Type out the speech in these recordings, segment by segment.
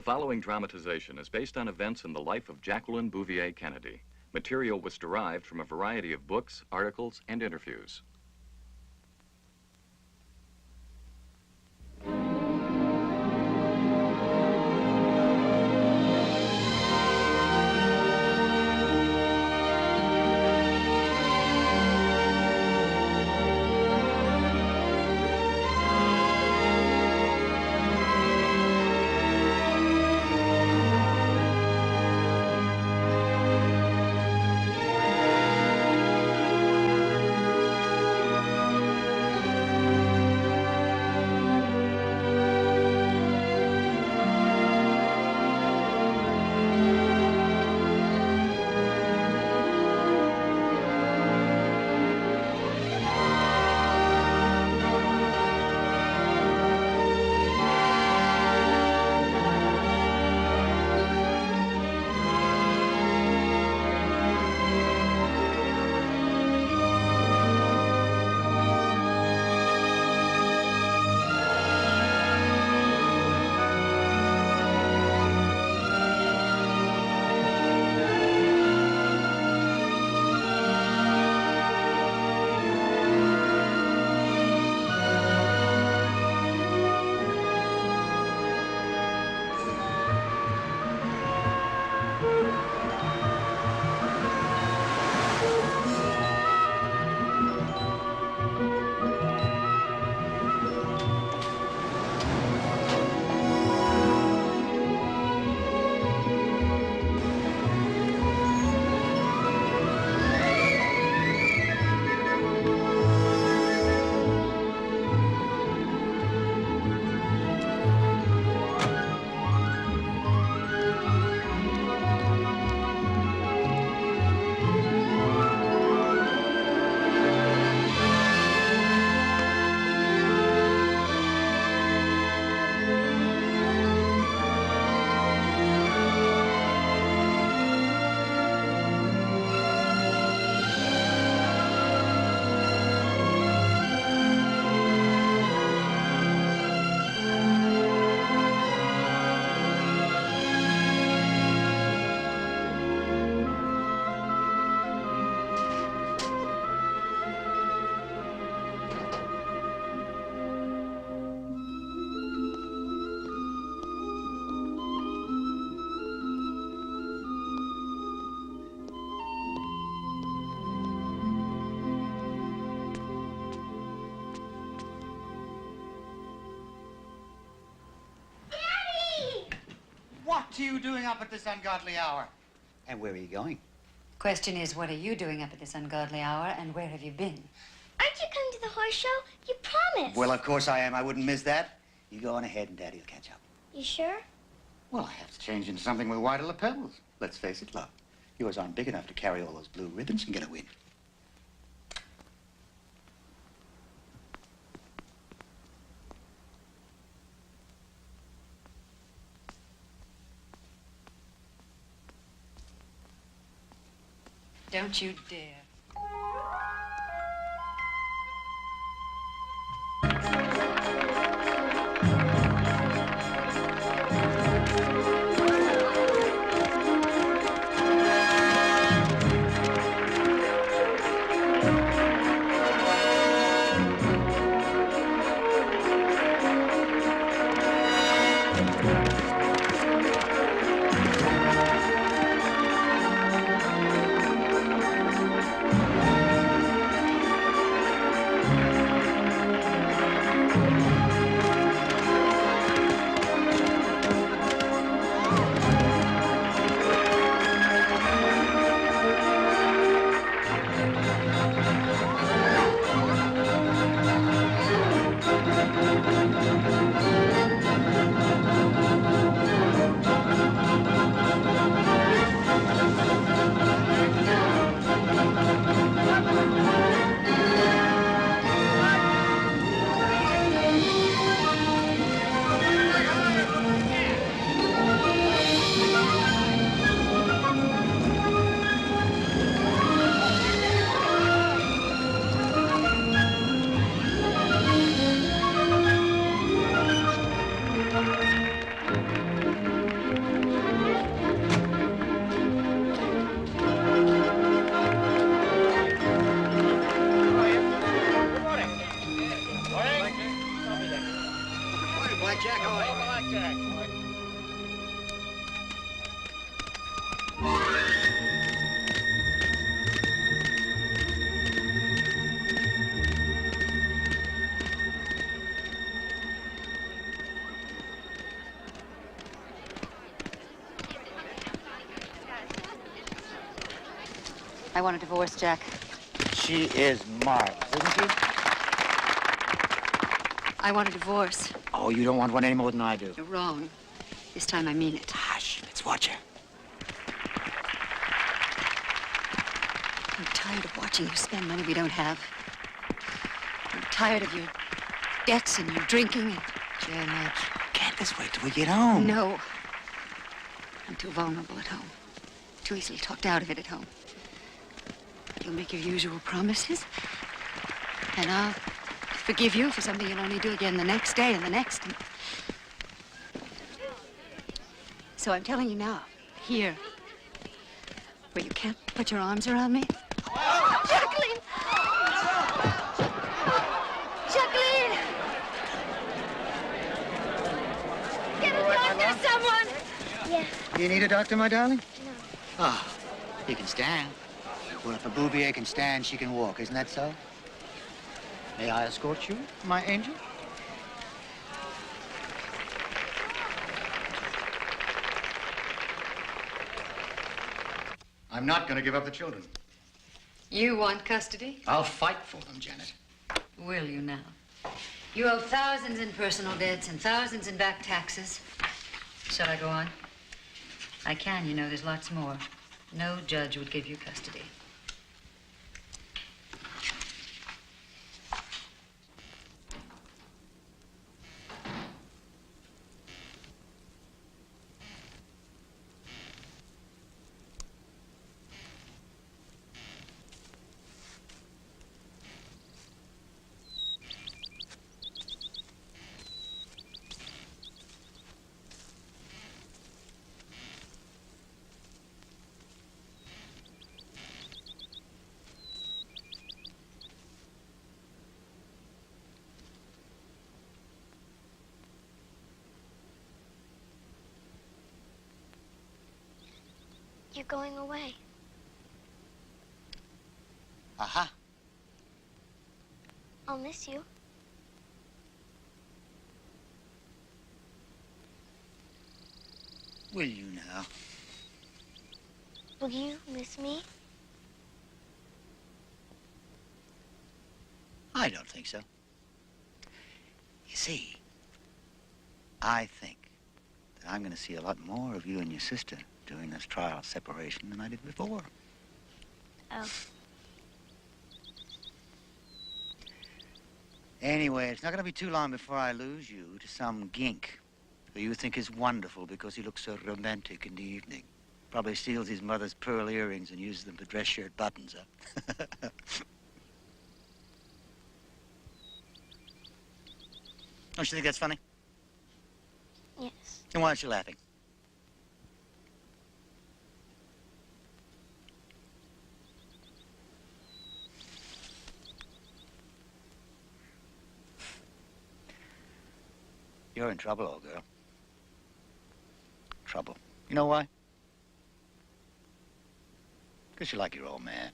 following dramatization is based on events in the life of Jacqueline Bouvier Kennedy. Material was derived from a variety of books, articles, and interviews. What are you doing up at this ungodly hour? And where are you going? Question is, what are you doing up at this ungodly hour, and where have you been? Aren't you coming to the horse show? You promised. Well, of course I am. I wouldn't miss that. You go on ahead and Daddy will catch up. You sure? Well, I have to change into something with wider lapels. Let's face it, love. Yours aren't big enough to carry all those blue ribbons and get a win. Don't you dare. I want a divorce, Jack. She is marvelous, isn't she? I want a divorce. Oh, you don't want one any more than I do. You're wrong. This time I mean it. Hush, let's watch her. I'm tired of watching you spend money we don't have. I'm tired of your debts and your drinking and your Can't this wait till we get home? No. I'm too vulnerable at home. Too easily talked out of it at home. You'll make your usual promises, and I'll forgive you for something you'll only do again the next day and the next. And... So I'm telling you now, here, where you can't put your arms around me. Jacqueline! Jacqueline! Get a doctor, someone! Yeah. You need a doctor, my darling? No. Oh, you can stand. Well, if a Bouvier can stand, she can walk. Isn't that so? May I escort you, my angel? I'm not going to give up the children. You want custody? I'll fight for them, Janet. Will you now? You owe thousands in personal debts and thousands in back taxes. Shall I go on? I can, you know, there's lots more. No judge would give you custody. You're going away. Aha. I'll miss you. Will you now? Will you miss me? I don't think so. You see, I think that I'm going to see a lot more of you and your sister during this trial of separation than I did before. Oh. Anyway, it's not going to be too long before I lose you to some gink who you think is wonderful because he looks so romantic in the evening. Probably steals his mother's pearl earrings and uses them to dress shirt buttons up. Don't you think that's funny? Yes. And why aren't you laughing? You're in trouble, old girl. Trouble. You know why? Because you like your old man.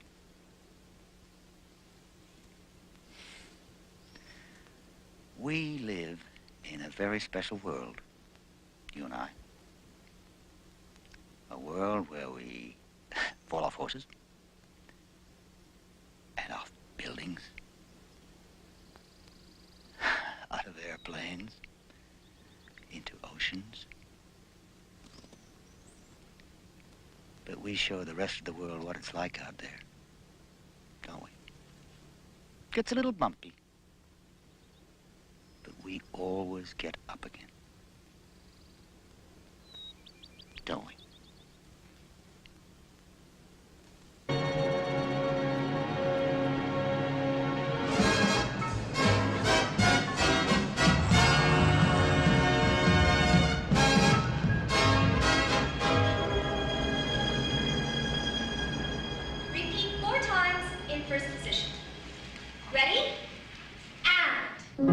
We live in a very special world, you and I. A world where we fall off horses and off buildings, out of airplanes, into oceans. But we show the rest of the world what it's like out there, don't we? Gets a little bumpy, but we always get up again, don't we? Repeat 4 times in first position. Ready? And.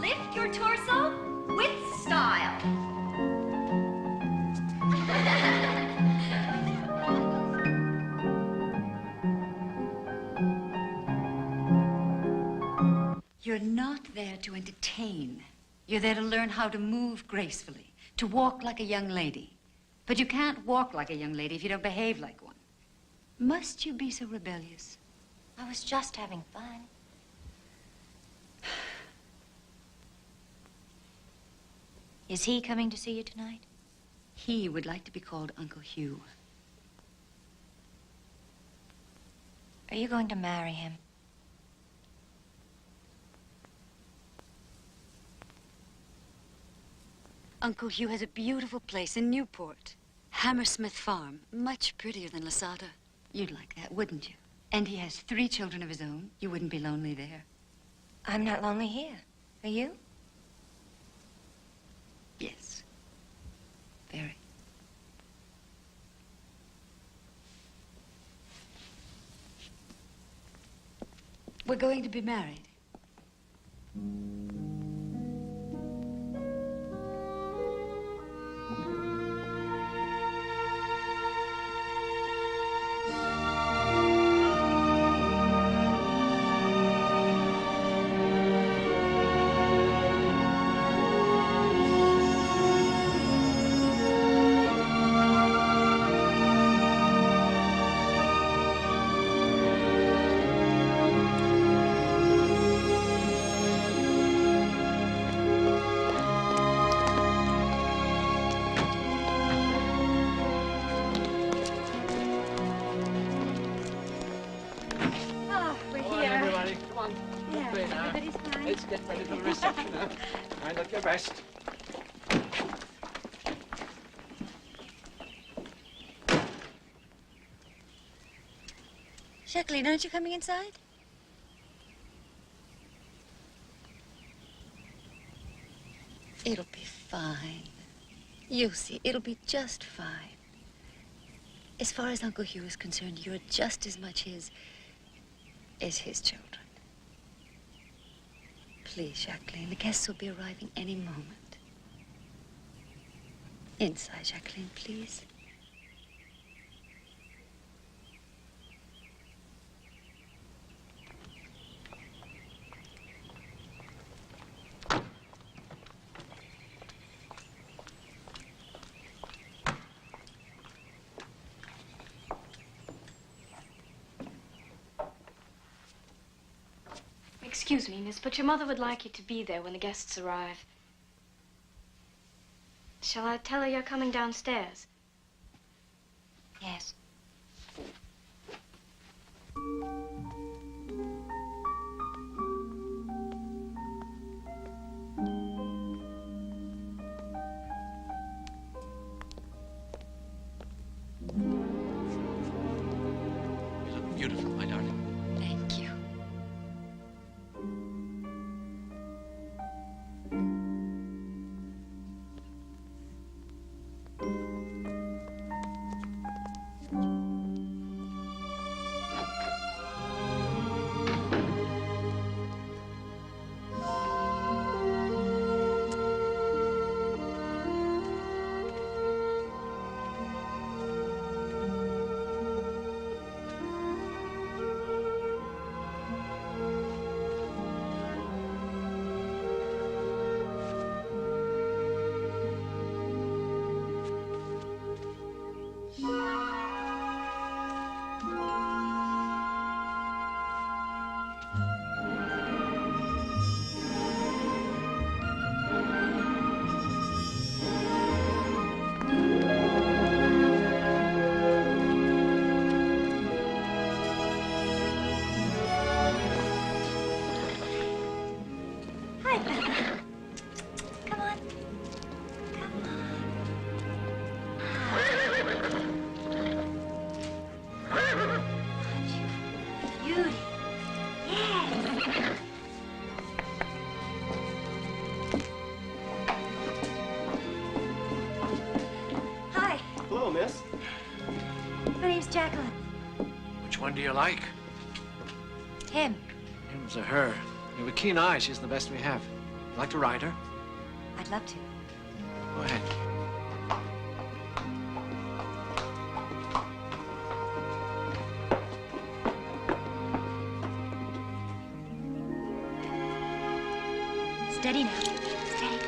Lift your torso with style. You're not there to entertain. You're there to learn how to move gracefully, to walk like a young lady. But you can't walk like a young lady if you don't behave like one. Must you be so rebellious? I was just having fun. Is he coming to see you tonight? He would like to be called Uncle Hugh. Are you going to marry him? Uncle Hugh has a beautiful place in Newport. Hammersmith Farm, much prettier than Lasada. You'd like that, wouldn't you? And he has 3 children of his own. You wouldn't be lonely there. I'm not lonely here. Are you? Yes. Very. We're going to be married. Let's get ready for the reception now. Mind up your rest. Jacqueline, aren't you coming inside? It'll be fine. You'll see, it'll be just fine. As far as Uncle Hugh is concerned, you're just as much his as his children. Please, Jacqueline, the guests will be arriving any moment. Inside, Jacqueline, please. Excuse me, miss, but your mother would like you to be there when the guests arrive. Shall I tell her you're coming downstairs? Yes. You look beautiful, my darling. Thank you. Jacqueline. Which one do you like? Him. Him's or her? You have a keen eye. She's the best we have. You like to ride her? I'd love to. Go ahead. Steady now. Steady.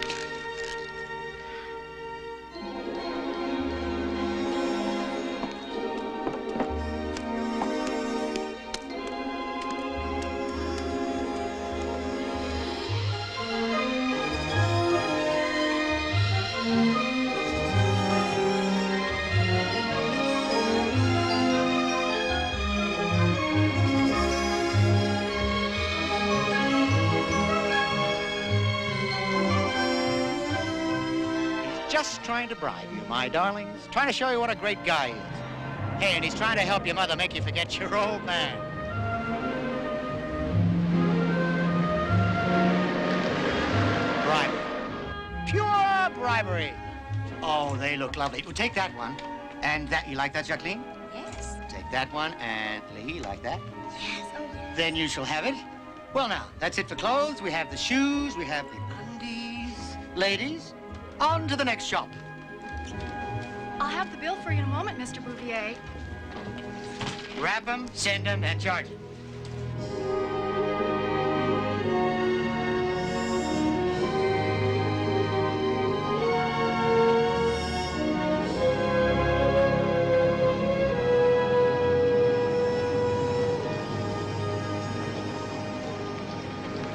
Just trying to bribe you, my darlings. Trying to show you what a great guy he is. Hey, and he's trying to help your mother make you forget your old man. Bribery. Pure bribery. Oh, they look lovely. Well, take that one. And that, you like that, Jacqueline? Yes. Take that one, and Lee, like that? Yes, oh yes. Then you shall have it. Well, now, that's it for clothes. We have the shoes, we have the undies. Ladies, on to the next shop. I'll have the bill for you in a moment, Mr. Bouvier. Wrap them, send them, and charge them.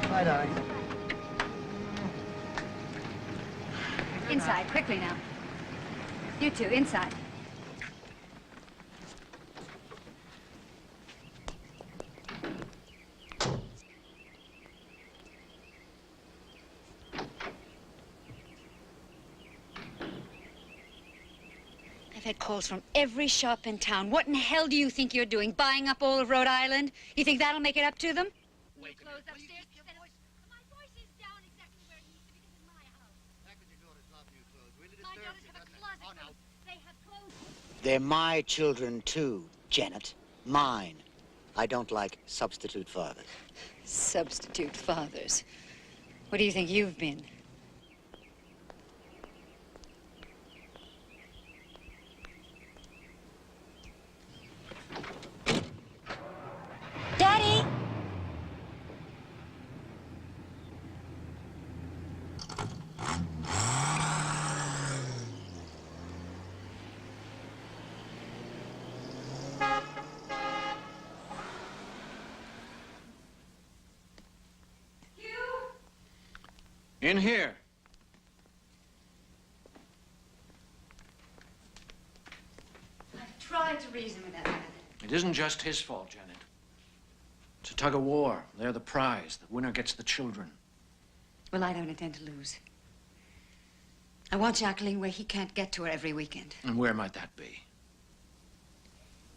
Bye, darling. Inside, quickly now. You two, inside. I've had calls from every shop in town. What in hell do you think you're doing? Buying up all of Rhode Island? You think that'll make it up to them? Wait a minute. My voice is down exactly where it needs to be. This is my house. My daughters have a closet. Oh, no. They have clothes. They're my children, too, Janet. Mine. I don't like substitute fathers. Substitute fathers. What do you think you've been? Daddy! In here. I've tried to reason with that man. It isn't just his fault, Janet. It's a tug of war. They're the prize. The winner gets the children. Well, I don't intend to lose. I want Jacqueline where he can't get to her every weekend. And where might that be?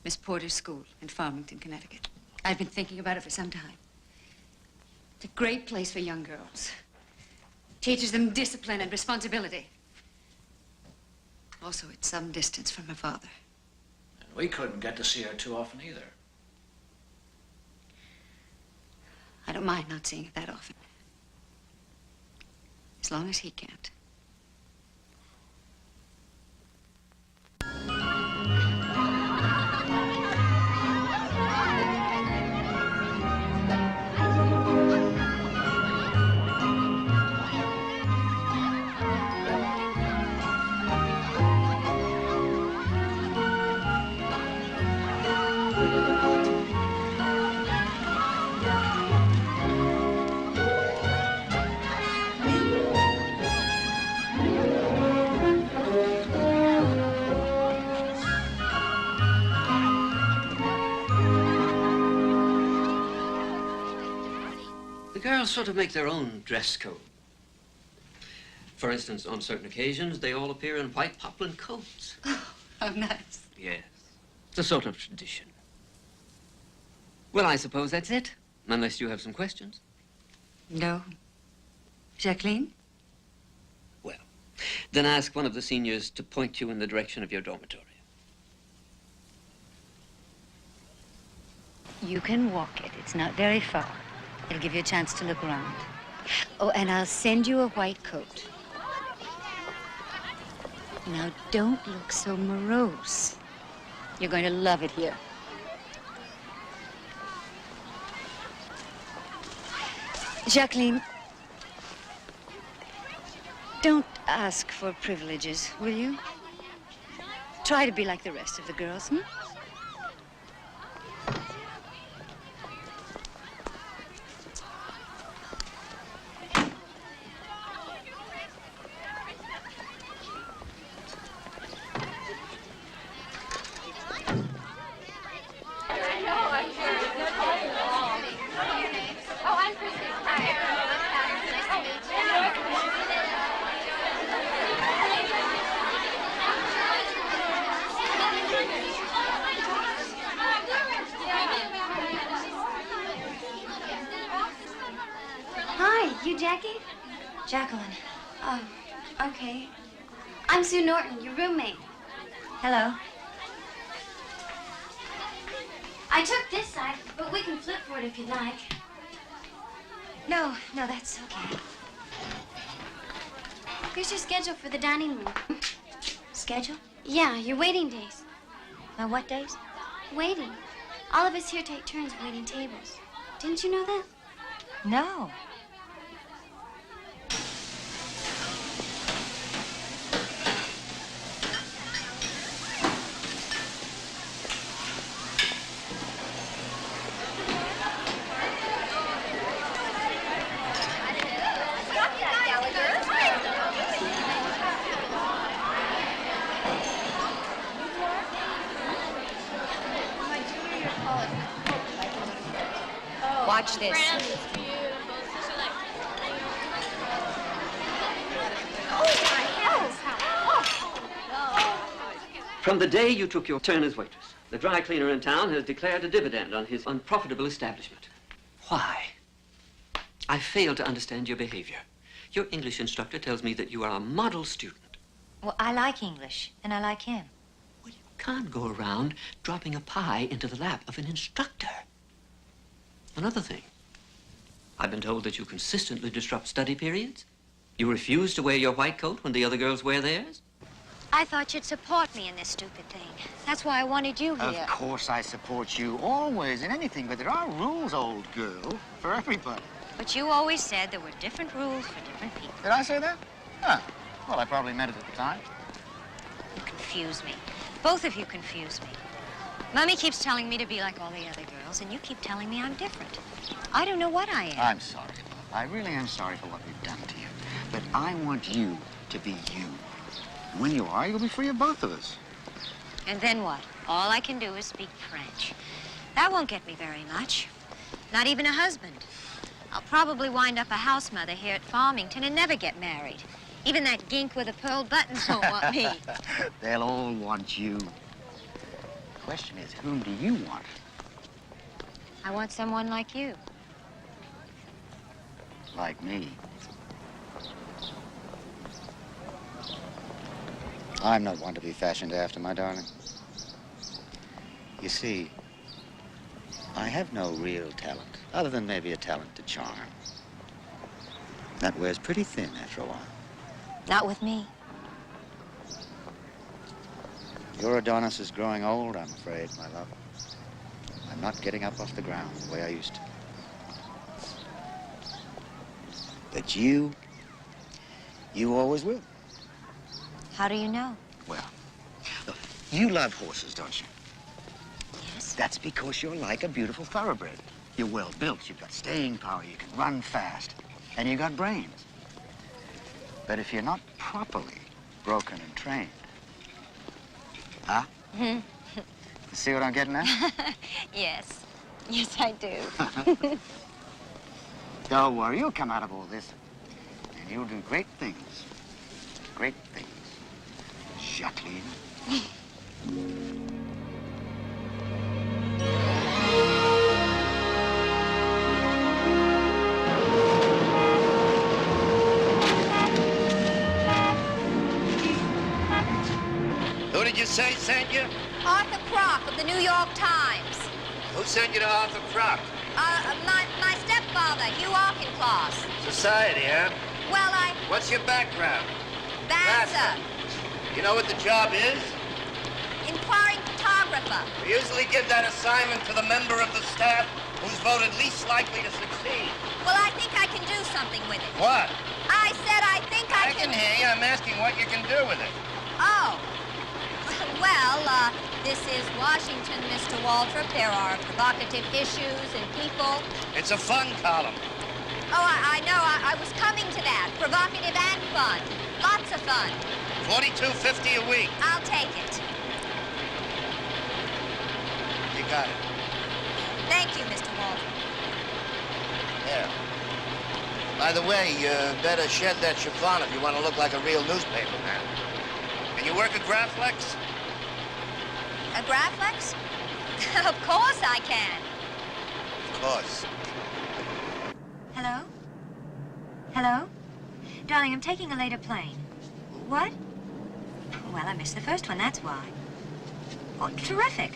Miss Porter's school in Farmington, Connecticut. I've been thinking about it for some time. It's a great place for young girls. Teaches them discipline and responsibility. Also, it's some distance from her father. And we couldn't get to see her too often either. I don't mind not seeing it that often. As long as he can't. Girls sort of make their own dress code. For instance, on certain occasions, they all appear in white poplin coats. Oh, how nice. Yes. It's a sort of tradition. Well, I suppose that's it, unless you have some questions. No. Jacqueline? Well, then ask one of the seniors to point you in the direction of your dormitory. You can walk it. It's not very far. It'll give you a chance to look around. Oh, and I'll send you a white coat. Now, don't look so morose. You're going to love it here. Jacqueline, Don't ask for privileges, will you? Try to be like the rest of the girls, hmm? You Jackie? Jacqueline. Oh, okay. I'm Sue Norton, your roommate. Hello. I took this side, but we can flip for it if you'd like. No, that's okay. Here's your schedule for the dining room. Schedule? Yeah, your waiting days. Now, what days? Waiting. All of us here take turns waiting tables. Didn't you know that? No. Watch this. From the day you took your turn as waitress, the dry cleaner in town has declared a dividend on his unprofitable establishment. Why? I fail to understand your behavior. Your English instructor tells me that you are a model student. Well, I like English, and I like him. Well, you can't go around dropping a pie into the lap of an instructor. Another thing, I've been told that you consistently disrupt study periods. You refuse to wear your white coat when the other girls wear theirs. I thought you'd support me in this stupid thing. That's why I wanted you here. Of course I support you, always, in anything, but there are rules, old girl, for everybody. But you always said there were different rules for different people. Did I say that? Huh. Well, I probably meant it at the time. You confuse me. Both of you confuse me. Mummy keeps telling me to be like all the other girls, and you keep telling me I'm different. I don't know what I am. I'm sorry, Love. I really am sorry for what we've done to you. But I want you to be you. When you are, you'll be free of both of us. And then what? All I can do is speak French. That won't get me very much. Not even a husband. I'll probably wind up a house mother here at Farmington and never get married. Even that gink with the pearl buttons won't want me. They'll all want you. The question is, whom do you want? I want someone like you. Like me. I'm not one to be fashioned after, my darling. You see, I have no real talent, other than maybe a talent to charm. That wears pretty thin after a while. Not with me. Your Adonis is growing old, I'm afraid, my love. I'm not getting up off the ground the way I used to. But you always will. How do you know? Well, look, you love horses, don't you? Yes. That's because you're like a beautiful thoroughbred. You're well built, you've got staying power, you can run fast, and you got brains. But if you're not properly broken and trained, huh? You see what I'm getting at? Yes. Yes, I do. Don't worry, you'll come out of all this, and you'll do great things. Great things. Jacqueline. Who did you say sent you? Arthur Crock of the New York Times. Who sent you to Arthur Crock? My stepfather, Hugh Auchincloss. Society, huh? Well, What's your background? Vassar. You know what the job is? Inquiring photographer. We usually give that assignment to the member of the staff who's voted least likely to succeed. Well, I think I can do something with it. What? I I said I think I can hear you. I'm asking what you can do with it. Oh. Well, this is Washington, Mr. Waltrip. There are provocative issues and people. It's a fun column. Oh, I know. I was coming to that. Provocative and fun. Lots of fun. $42.50 a week. I'll take it. You got it. Thank you, Mr. Waltrip. There. By the way, you better shed that chiffon if you want to look like a real newspaper man. Can you work a Graflex? A Graflex? Of course I can. Of course. Hello? Hello? Darling, I'm taking a later plane. What? Well, I missed the first one, that's why. Oh, terrific.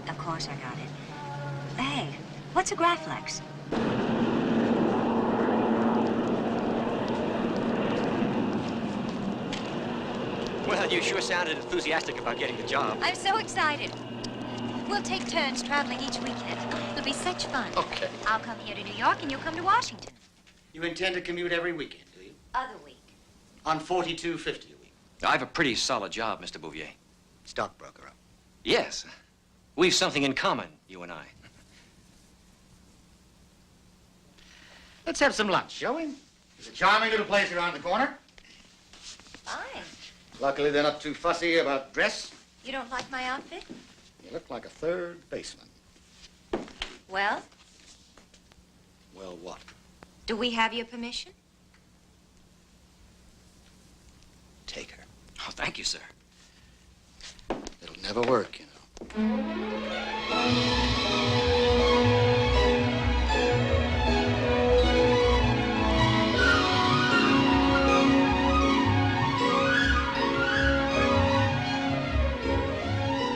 Of course I got it. Hey, what's a Graflex? Well, you sure sounded enthusiastic about getting the job. I'm so excited. We'll take turns traveling each weekend. It'll be such fun. Okay. I'll come here to New York and you'll come to Washington. You intend to commute every weekend, do you? Other week. On $42.50 a week. I have a pretty solid job, Mr. Bouvier. Stockbroker. Yes. We've something in common, you and I. Let's have some lunch, shall we? There's a charming little place around the corner. Fine. Luckily, they're not too fussy about dress. You don't like my outfit? You look like a third baseman. Well, Well, what? do we have your permission? Take her. Oh, thank you, sir. It'll never work, you know.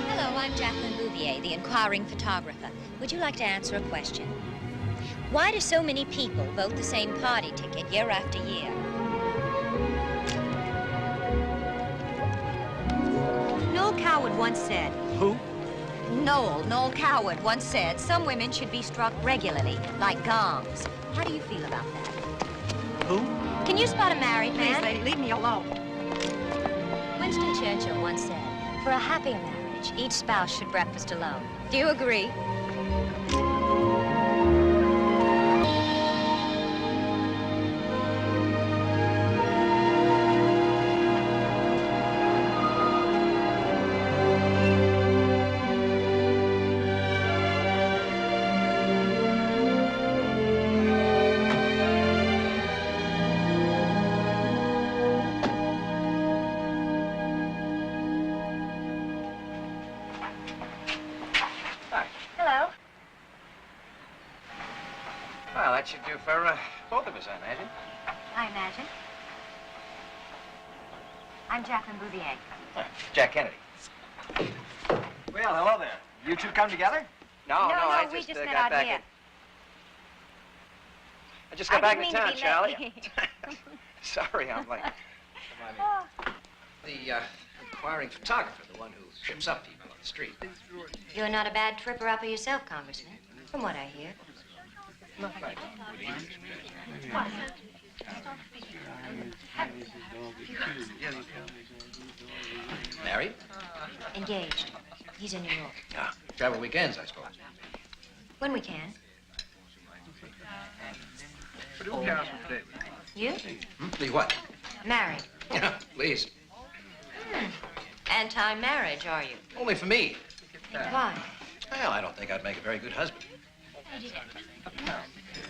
Hello, I'm Jaclyn Bouvier, the Inquiring Photographer. Would you like to answer a question? Why do so many people vote the same party ticket year after year? Noel Coward once said. Who? Noel Coward once said some women should be struck regularly, like gongs. How do you feel about that? Who? Can you spot a married man? Please, lady, leave me alone. Winston Churchill once said, for a happy marriage, each spouse should breakfast alone. Do you agree? Hello. Well, that should do for both of us, I imagine. I imagine. I'm Jaclyn Bouvier. Jack Kennedy. Well, hello there. You two come together? No, I we just, just met got out back here. in. I just got back didn't into mean town, to be Charlie. late. Sorry, I'm late. The inquiring photographer, the one who trips up people on the street. You're not a bad tripper-upper yourself, Congressman, from what I hear. Married? Engaged. He's in New York. Ah, travel weekends, I suppose. When we can. You? Be what? Married. Yeah, please. Anti-marriage, are you? Only for me. Why? Well, I don't think I'd make a very good husband.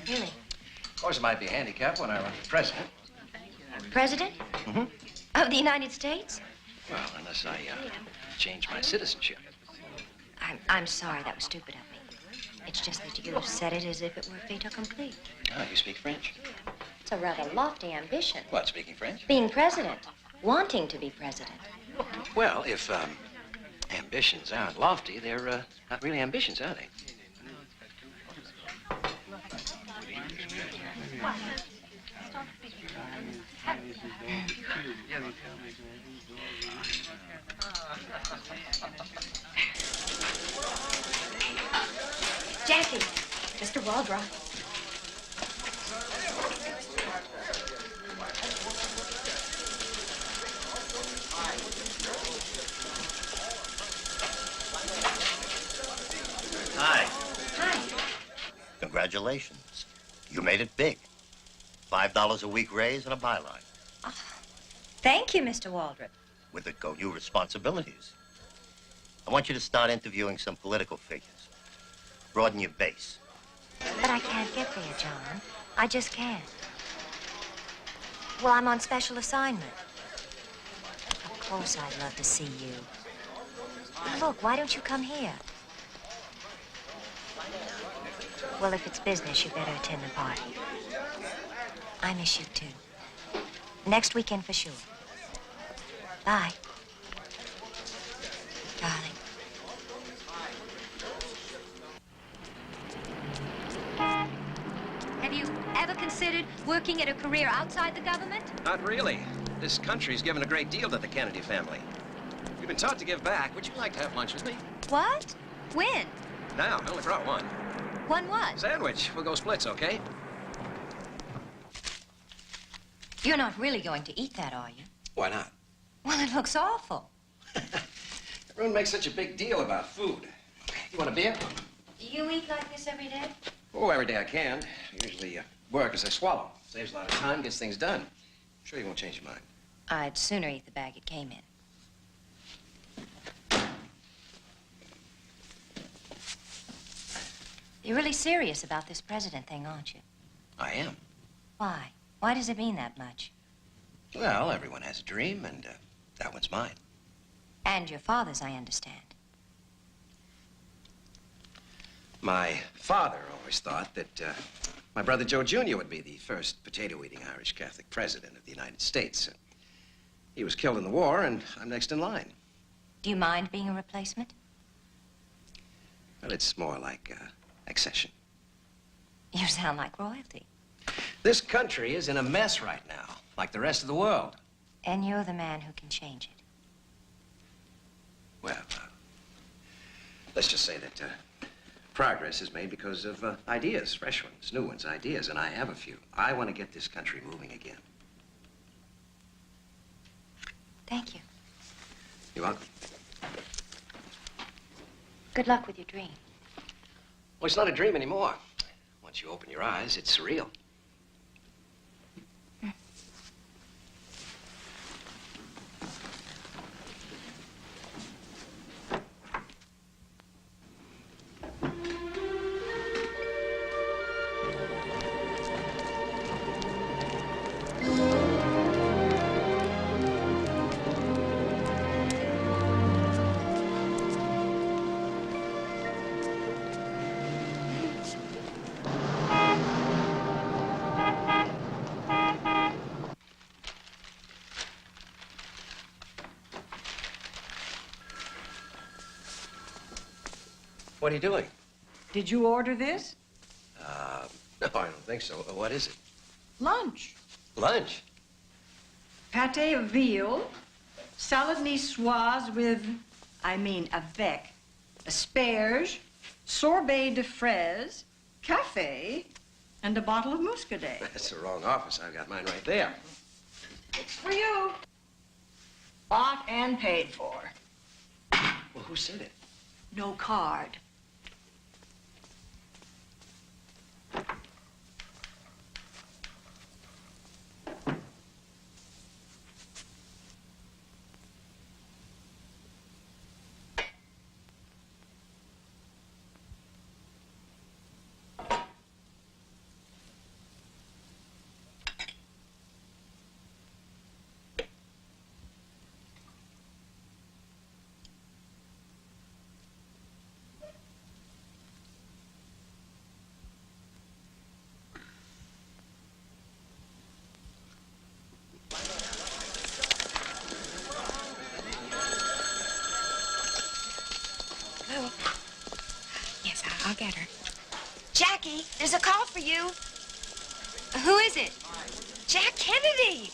Really? Of course, it might be a handicap when I run for president. President? Mm-hmm. Of the United States? Well, unless I change my citizenship. I'm sorry, that was stupid of me. It's just that you said it as if it were fait accompli. Oh, you speak French? It's a rather lofty ambition. What, speaking French? Being president. Wanting to be president. Well, if ambitions aren't lofty, they're not really ambitions, are they? Jackie, Mr. Waldrop. Congratulations. You made it big. $5 a week raise and a byline. Oh, thank you, Mr. Waldrop. With it go new responsibilities. I want you to start interviewing some political figures. Broaden your base. But I can't get there, John. I just can't. Well, I'm on special assignment. Of course I'd love to see you. Look, why don't you come here? Well, if it's business, you better attend the party. I miss you, too. Next weekend for sure. Bye. Darling. Have you ever considered working at a career outside the government? Not really. This country's given a great deal to the Kennedy family. We've been taught to give back. Would you like to have lunch with me? What? When? Now, I only brought one. One what? Sandwich. We'll go splits, okay? You're not really going to eat that, are you? Why not? Well, it looks awful. Everyone makes such a big deal about food. You want a beer? Do you eat like this every day? Oh, every day I can. I usually work as I swallow. Saves a lot of time, gets things done. Sure you won't change your mind. I'd sooner eat the bag it came in. You're really serious about this president thing, aren't you? I am. Why? Why does it mean that much? Well, everyone has a dream, and that one's mine. And your father's, I understand. My father always thought that my brother Joe Jr. would be the first potato-eating Irish Catholic president of the United States. He was killed in the war, and I'm next in line. Do you mind being a replacement? Well, it's more like accession. You sound like royalty. This country is in a mess right now, like the rest of the world. And you're the man who can change it. Well, let's just say that progress is made because of ideas, fresh ones, new ones, ideas, and I have a few. I want to get this country moving again. Thank you. You're welcome. Good luck with your dream. Well, it's not a dream anymore. Once you open your eyes, it's surreal. What are you doing? Did you order this? No, I don't think so. What is it? Lunch. Lunch? Pâté of veal, salad niçoise with, avec, asperges, sorbet de fraises, café, and a bottle of muscadet. That's the wrong office. I've got mine right there. It's for you. Bought and paid for. Well, who said it? No card. Yes, I'll get her. Jackie, there's a call for you. Who is it? Jack Kennedy.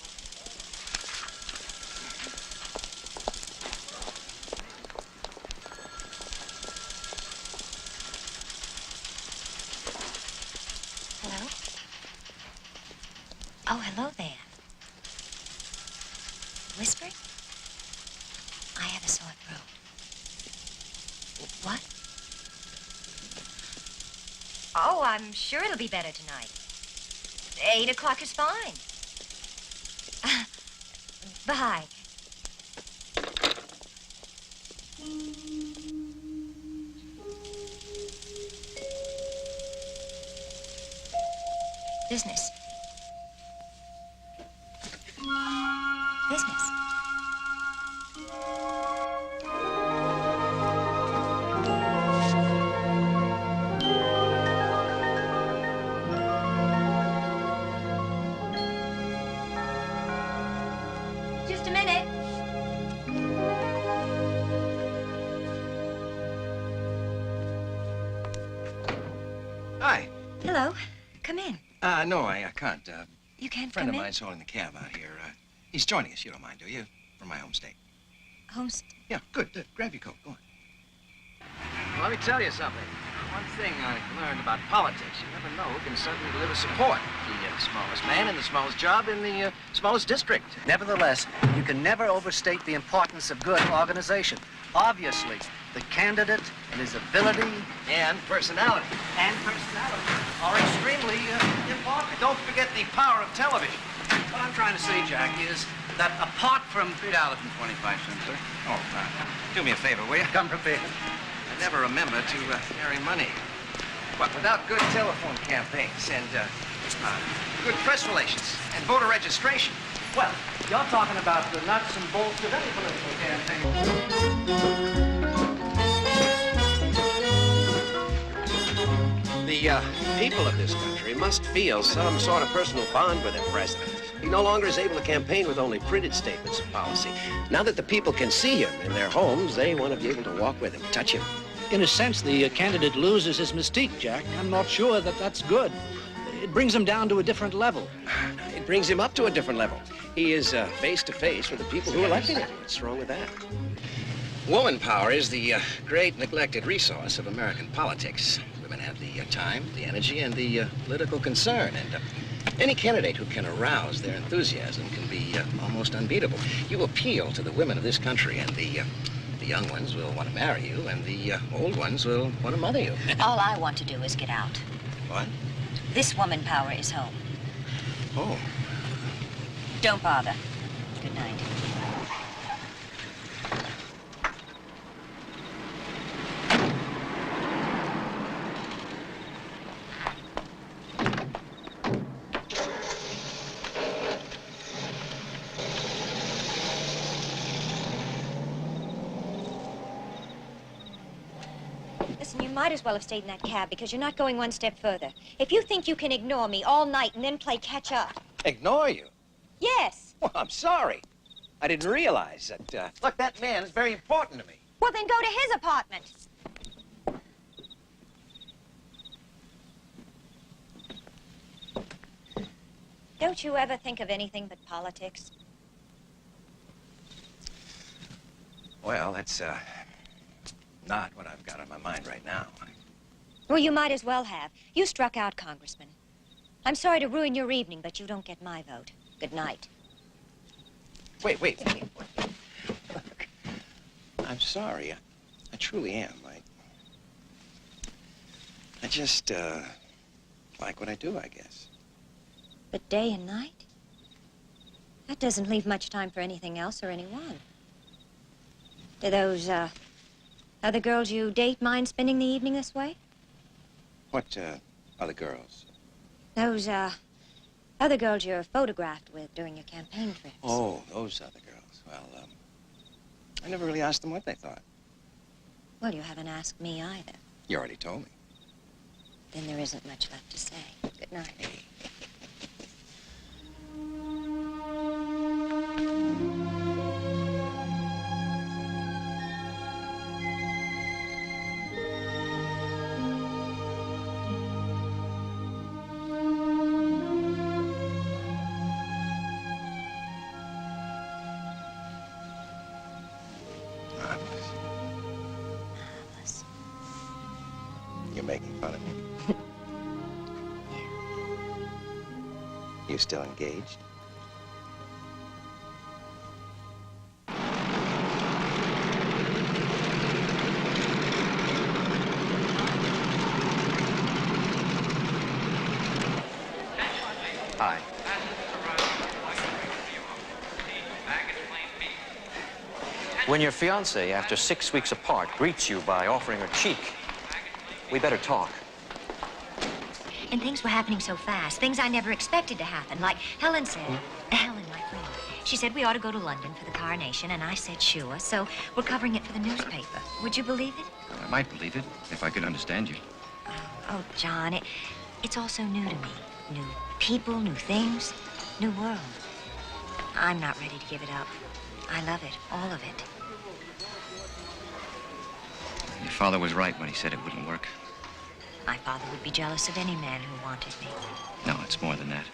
Hello? Oh, hello there. Whispering? I have a sore throat. What? Oh, I'm sure it'll be better tonight. 8 o'clock is fine. Bye. Business. Business. Just a minute. Hi. Hello. Come in. No, I can't. You can't A friend come of in? mine's holding the cab out here. He's joining us. You don't mind, do you? From my home state. Yeah, good. Grab your coat. Go on. Well, let me tell you something. One thing I learned about politics, you never know who can suddenly deliver support. The smallest man in the smallest job in the smallest district. Nevertheless, you can never overstate the importance of good organization. Obviously, the candidate and his ability and personality are extremely important. Don't forget the power of television. What I'm trying to say, Jack, is that apart from $3.25, sir. Oh, do me a favor, will you? Come prepared. I never remember to carry money. What, without good telephone campaigns and good press relations and voter registration? Well, you're talking about the nuts and bolts of any political campaign. The people of this country must feel some sort of personal bond with their president. He no longer is able to campaign with only printed statements of policy. Now that the people can see him in their homes, they want to be able to walk with him, touch him. In a sense, the candidate loses his mystique, Jack. I'm not sure that that's good. It brings him down to a different level. It brings him up to a different level. He is face to face with the people who elected him. What's wrong with that? Woman power is the great neglected resource of American politics. Women have the time, the energy, and the political concern. And any candidate who can arouse their enthusiasm can be almost unbeatable. You appeal to the women of this country, and the young ones will want to marry you, and the old ones will want to mother you. All I want to do is get out. What? This woman power is home. Oh. Don't bother. Good night. Listen, you might as well have stayed in that cab because you're not going one step further. If you think you can ignore me all night and then play catch up. Ignore you? Yes. Well, I'm sorry. I didn't realize that, look, that man is very important to me. Well, then go to his apartment. Don't you ever think of anything but politics? Well, that's, not what I've got on my mind right now. Well, you might as well have. You struck out, Congressman. I'm sorry to ruin your evening, but you don't get my vote. Good night. Wait. Look, I'm sorry. I truly am. I just, like what I do, I guess. But day and night? That doesn't leave much time for anything else or anyone. Do those, other girls you date mind spending the evening this way? What, other girls? Those, other girls you're photographed with during your campaign trips. Oh, those other girls. Well, I never really asked them what they thought. Well, you haven't asked me either. You already told me. Then there isn't much left to say. Good night. You're making fun of me. You still engaged? Hi. When your fiancée, after 6 weeks apart, greets you by offering her cheek, we better talk. And things were happening so fast, things I never expected to happen. Like Helen said, Helen, my friend, she said we ought to go to London for the coronation, and I said sure. So we're covering it for the newspaper. Would you believe it? I might believe it, if I could understand you. Oh, John, it's all so new to me. New people, new things, new world. I'm not ready to give it up. I love it, all of it. Your father was right when he said it wouldn't work. My father would be jealous of any man who wanted me. No, it's more than that.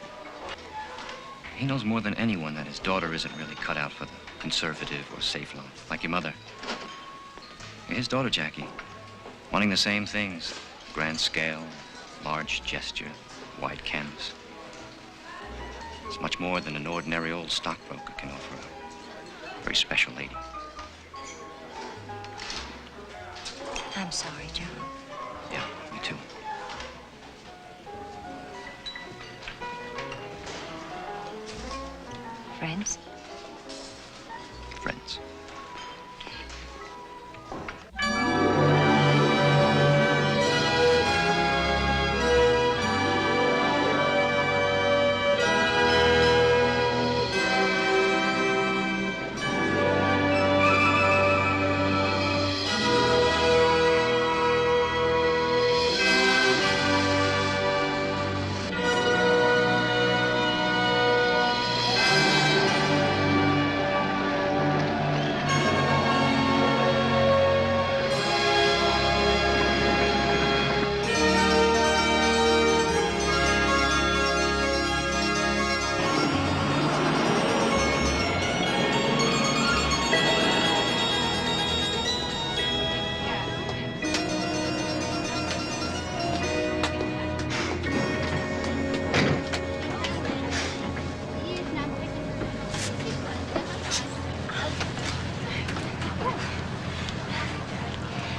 He knows more than anyone that his daughter isn't really cut out for the conservative or safe life, like your mother. His daughter, Jackie, wanting the same things. Grand scale, large gesture, wide canvas. It's much more than an ordinary old stockbroker can offer a very special lady. I'm sorry, John. Yeah, me too. Friends? Friends.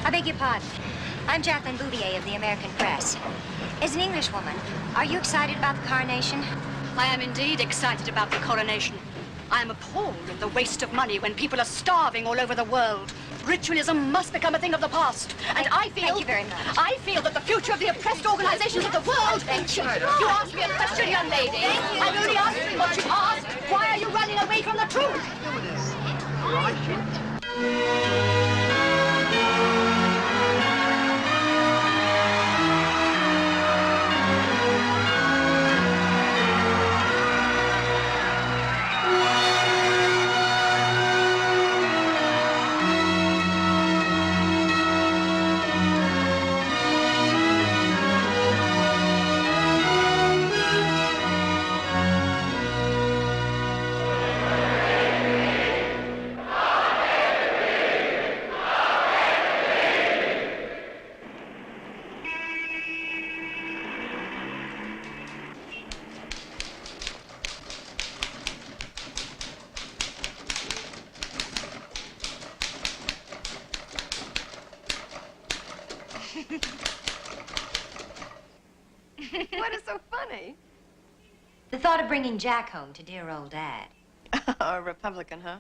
I beg your pardon. I'm Jaclyn Bouvier of the American Press. As an Englishwoman, are you excited about the coronation? I am indeed excited about the coronation. I am appalled at the waste of money when people are starving all over the world. Ritualism must become a thing of the past. And I feel... Thank you very much. I feel that the future of the oppressed organizations of the world... Thank you. You asked me a question, young lady. Thank you. I'm only answering what you asked. Why are you running away from the truth? What is so funny? The thought of bringing Jack home to dear old Dad. A Republican, huh?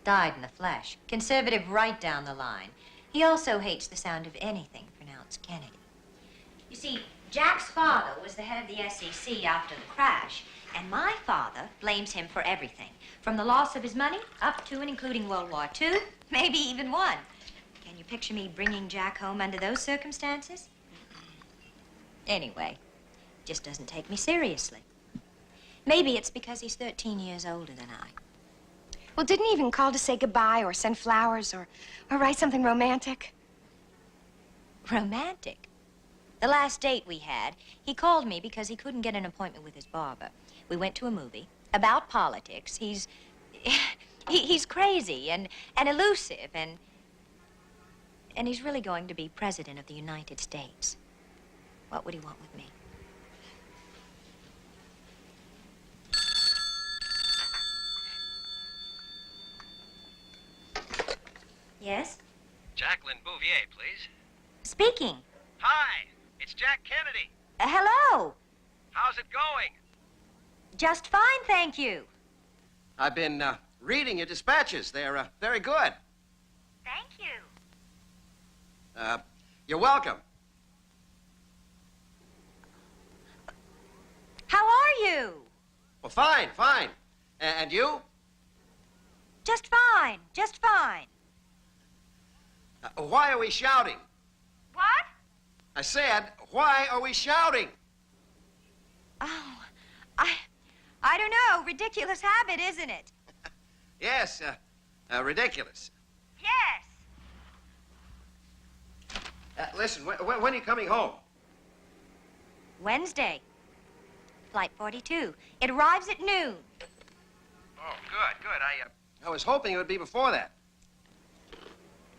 Died in the flesh. Conservative right down the line. He also hates the sound of anything pronounced Kennedy. You see, Jack's father was the head of the SEC after the crash, and my father blames him for everything, from the loss of his money up to and including World War II, maybe even one. Can you picture me bringing Jack home under those circumstances? Anyway, just doesn't take me seriously. Maybe it's because he's 13 years older than I. Well, didn't he even call to say goodbye or send flowers or write something romantic? Romantic? The last date we had, he called me because he couldn't get an appointment with his barber. We went to a movie about politics. He's crazy and elusive and he's really going to be president of the United States. What would he want with me? Yes? Jaclyn Bouvier, please. Speaking. Hi, it's Jack Kennedy. Hello. How's it going? Just fine, thank you. I've been reading your dispatches. They're very good. Thank you. You're welcome. How are you? Well, fine, fine. And you? Just fine, just fine. Why are we shouting? What? I said, why are we shouting? Oh, I don't know. Ridiculous habit, isn't it? Yes, ridiculous. Yes. Listen, when are you coming home? Wednesday. Flight 42. It arrives at noon. Oh, good, good. I was hoping it would be before that.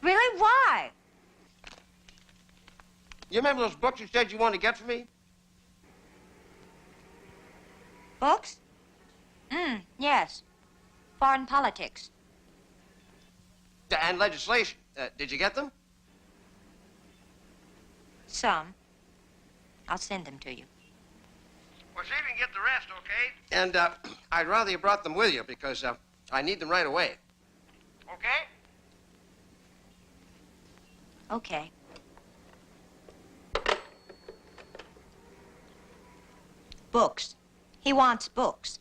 Really? Why? You remember those books you said you wanted to get for me? Books? Yes. Foreign politics. And legislation. Did you get them? Some. I'll send them to you. Well, see if you can get the rest, okay? And I'd rather you brought them with you because I need them right away. Okay? Okay. Books. He wants books.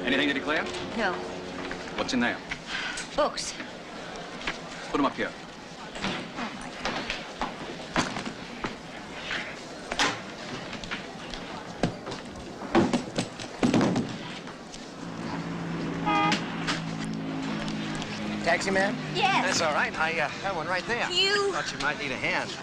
Anything to declare? No. What's in there? Books. Put them up here. Taxi man? Yes. That's all right. I have one right there. You- Thought you might need a hand.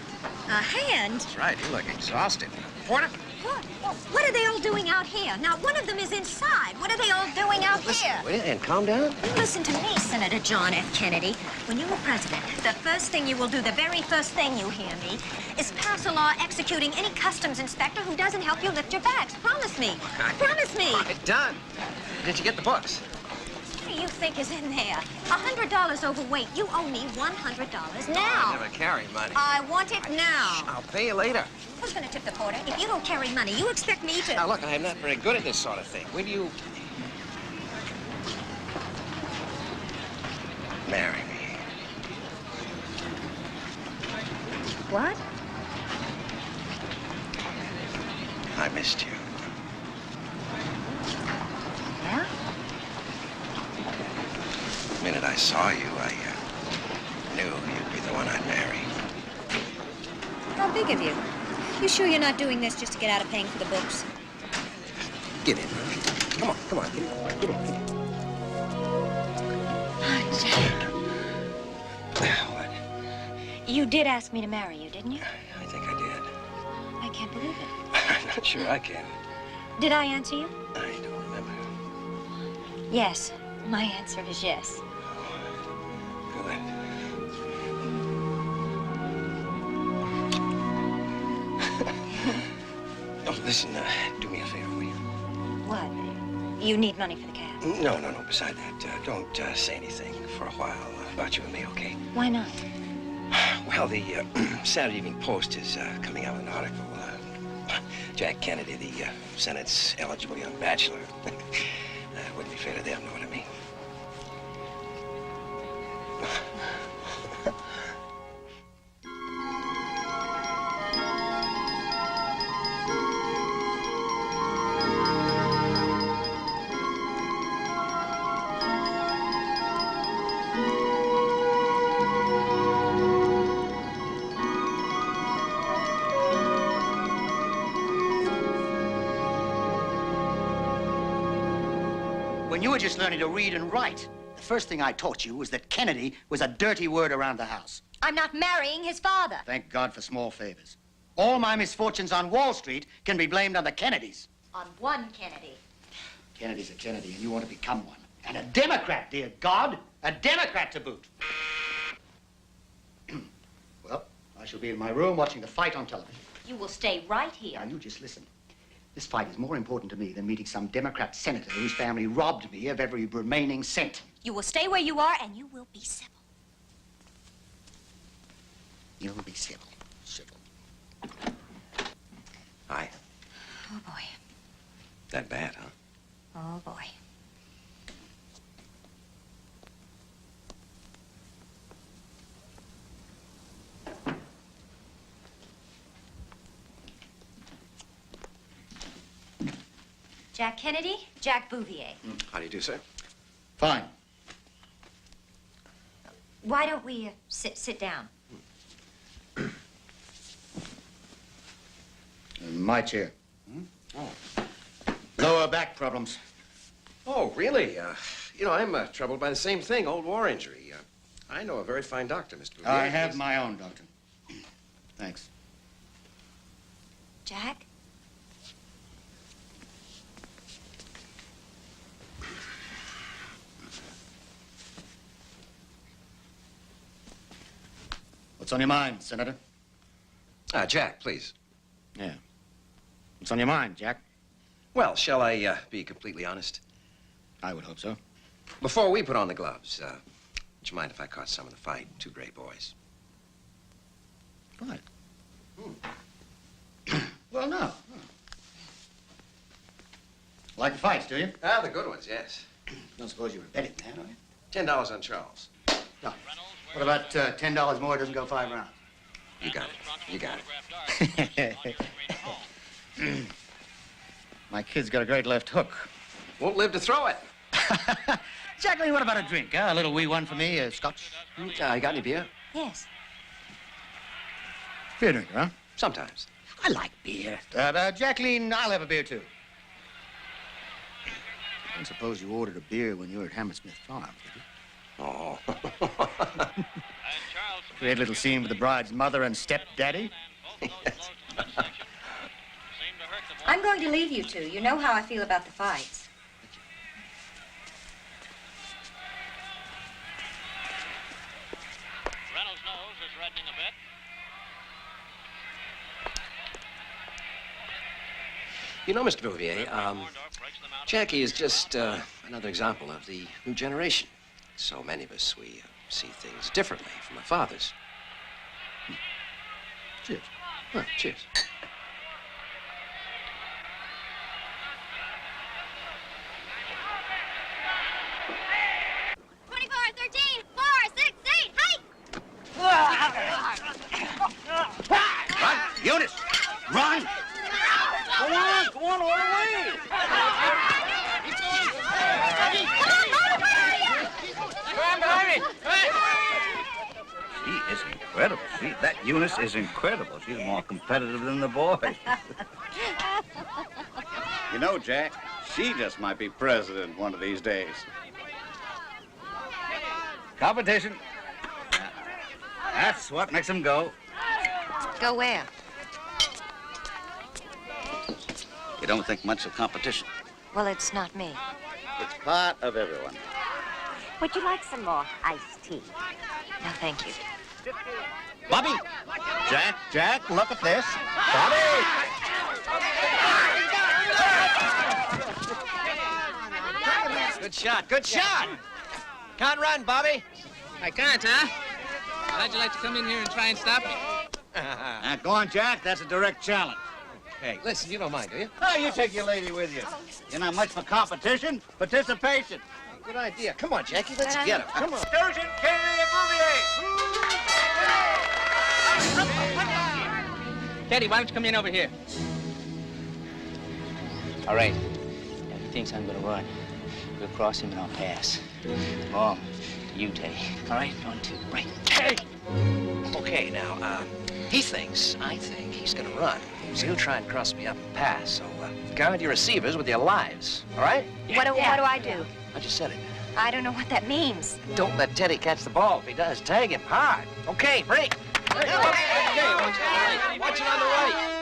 A hand? That's right. You look exhausted. Porter? What? What are they all doing out here? Now, one of them is inside. What are they all doing out here? Will you, and calm down? Listen to me, Senator John F. Kennedy. When you were president, the first thing you will do, the very first thing, you hear me, is pass a law executing any customs inspector who doesn't help you lift your bags. Promise me. Promise me. All right, done. Did you get the books? What do you think is in there? $100 overweight. You owe me $100 now. I never carry money. I want it now. I'll pay you later. Who's going to tip the porter? If you don't carry money, you expect me to... Now, look, I'm not very good at this sort of thing. Will you marry me? What? I missed you. Yeah? The minute I saw you, I knew you'd be the one I'd marry. How big of you? You sure you're not doing this just to get out of paying for the books? Get in, huh? Come on, come on. Get in. Oh, Jack. What? You did ask me to marry you, didn't you? I think I did. I can't believe it. I'm not sure I can. Did I answer you? I don't remember. Yes. My answer is yes. Good. Oh, listen, do me a favor, will you? What? You need money for the cab? No. Beside that, don't say anything for a while about you and me, okay? Why not? Well, the Saturday Evening Post is coming out with an article. Jack Kennedy, the Senate's eligible young bachelor. Wouldn't be fair to them, know what I mean? when you were just learning to read and write. The first thing I taught you was that Kennedy was a dirty word around the house. I'm not marrying his father. Thank God for small favors. All my misfortunes on Wall Street can be blamed on the Kennedys. On one Kennedy. Kennedy's a Kennedy, and you want to become one. And a Democrat, dear God. A Democrat to boot. Well, I shall be in my room watching the fight on television. You will stay right here. Now, you just listen. This fight is more important to me than meeting some Democrat senator whose family robbed me of every remaining cent. You will stay where you are, and you will be civil. You'll be civil. Civil. Hi. Oh, boy. That bad, huh? Oh, boy. Jack Kennedy, Jack Bouvier. How do you do, sir? Fine. Why don't we sit down? In my chair. Oh. Lower back problems. Oh, really? You know, I'm troubled by the same thing, old war injury. I know a very fine doctor, Mr. Bouvier. I have my own doctor. Thanks. Jack? What's on your mind, Senator? Jack, please. Yeah. What's on your mind, Jack? Well, shall I be completely honest? I would hope so. Before we put on the gloves, would you mind if I caught some of the fight? Two great boys. What? Well, no. Like the fights, do you? Ah, the good ones, yes. Don't suppose you're a betting man, are you? $10 on Charles. No. What about $10 more doesn't go 5 rounds? You got it. You got it. My kid's got a great left hook. Won't live to throw it. Jacqueline, what about a drink, huh? A little wee one for me, scotch? You got any beer? Yes. Beer drinker, huh? Sometimes. I like beer. Jacqueline, I'll have a beer, too. I don't suppose you ordered a beer when you were at Hammersmith Farm, did you? Oh. Great little scene with the bride's mother and stepdaddy. I'm going to leave you two. You know how I feel about the fights. Reynolds' nose is reddening a bit. You know, Mr. Bouvier, Jackie is just another example of the new generation. So many of us, we see things differently from our fathers. Cheers. Well, cheers. Run, Eunice! Run! Go on, all the way! She is incredible. That Eunice is incredible. She's more competitive than the boys. You know, Jack, she just might be president one of these days. Competition. That's what makes them go. Go where? You don't think much of competition. Well, it's not me. It's part of everyone. Would you like some more iced tea? No, thank you. Bobby! Jack, look at this. Bobby! Good shot. Can't run, Bobby. I can't, huh? How'd you like to come in here and try and stop me? Now, go on, Jack. That's a direct challenge. Hey, listen, you don't mind, do you? Oh, you take your lady with you. You're not much for competition, participation. Good idea. Come on, Jackie, let's get him. Come on. Sturgeon, Kennedy, and Bouvier! Teddy, why don't you come in over here? All right. Now, he thinks I'm gonna run. We'll cross him and I'll pass. Mom, you take. All right? 1, 2, right. Hey! Okay, now, I think he's gonna run. So he'll try and cross me up and pass. So guard your receivers with your lives, all right? What do I do? I just said it. I don't know what that means. Don't let Teddy catch the ball. If he does, tag him hard. Okay, break. Watch it on the right.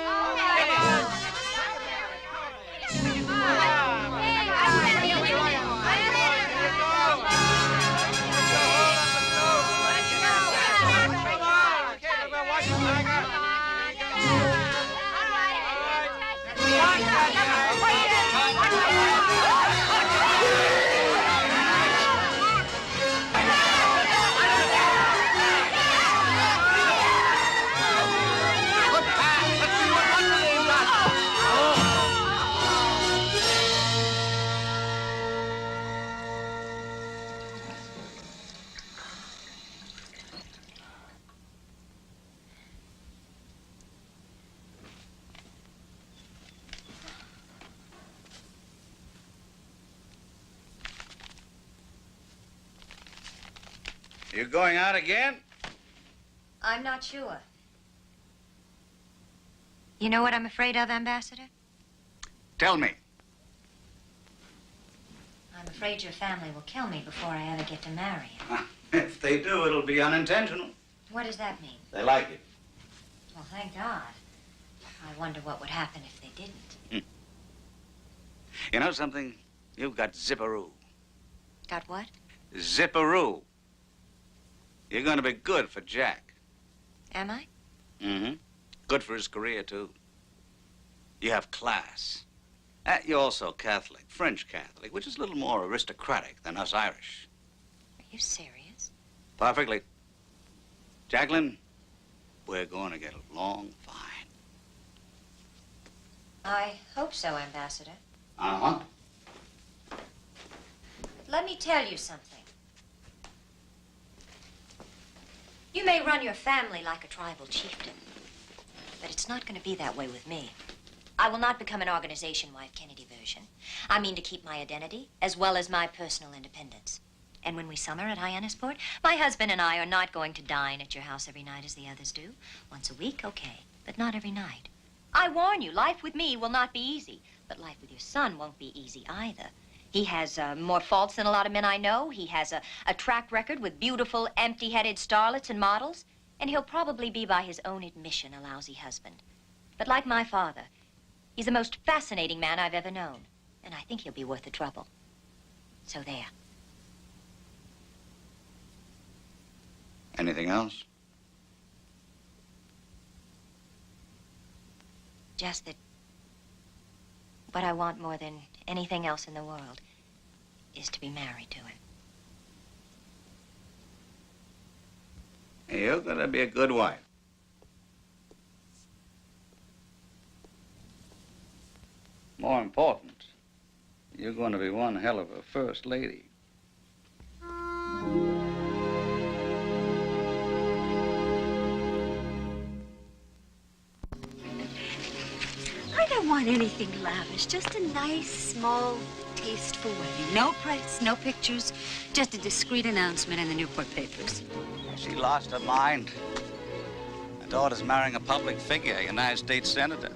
You going out again? I'm not sure. You know what I'm afraid of, Ambassador? Tell me. I'm afraid your family will kill me before I ever get to marry you. If they do, it'll be unintentional. What does that mean? They like it. Well, thank God. I wonder what would happen if they didn't. You know something? You've got zipperoo. Got what? Zipperoo. You're going to be good for Jack. Am I? Mm-hmm. Good for his career, too. You have class. You're also Catholic, French Catholic, which is a little more aristocratic than us Irish. Are you serious? Perfectly. Jacqueline, we're going to get along fine. I hope so, Ambassador. Uh-huh. Let me tell you something. You may run your family like a tribal chieftain, but it's not going to be that way with me. I will not become an organization wife Kennedy version. I mean to keep my identity as well as my personal independence. And when we summer at Hyannisport, my husband and I are not going to dine at your house every night as the others do. Once a week, okay, but not every night. I warn you, life with me will not be easy, but life with your son won't be easy either. He has more faults than a lot of men I know. He has a track record with beautiful, empty-headed starlets and models. And he'll probably be, by his own admission, a lousy husband. But like my father, he's the most fascinating man I've ever known. And I think he'll be worth the trouble. So there. Anything else? Just that what I want more than anything else in the world is to be married to him. You're gonna be a good wife. More important, you're going to be one hell of a first lady. I don't want anything lavish, just a nice, small, tasteful wedding. No press, no pictures, just a discreet announcement in the Newport papers. She lost her mind. Her daughter's marrying a public figure, a United States Senator.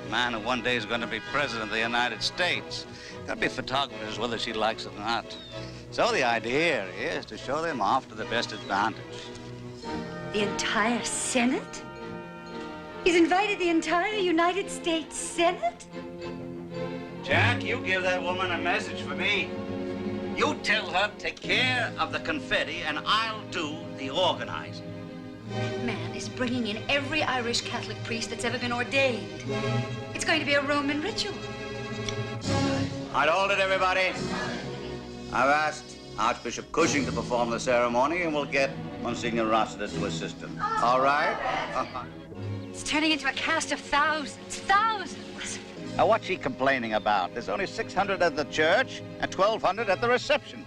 A man who one day is going to be President of the United States. There'll be photographers whether she likes it or not. So the idea is to show them off to the best advantage. The entire Senate? He's invited the entire United States Senate? Jack, you give that woman a message for me. You tell her, take care of the confetti, and I'll do the organizing. That man is bringing in every Irish Catholic priest that's ever been ordained. It's going to be a Roman ritual. I'd hold it, everybody. I've asked Archbishop Cushing to perform the ceremony, and we'll get Monsignor Rossiter to assist him. All right? It's turning into a cast of thousands, thousands. Now, what's she complaining about? There's only 600 at the church and 1,200 at the reception.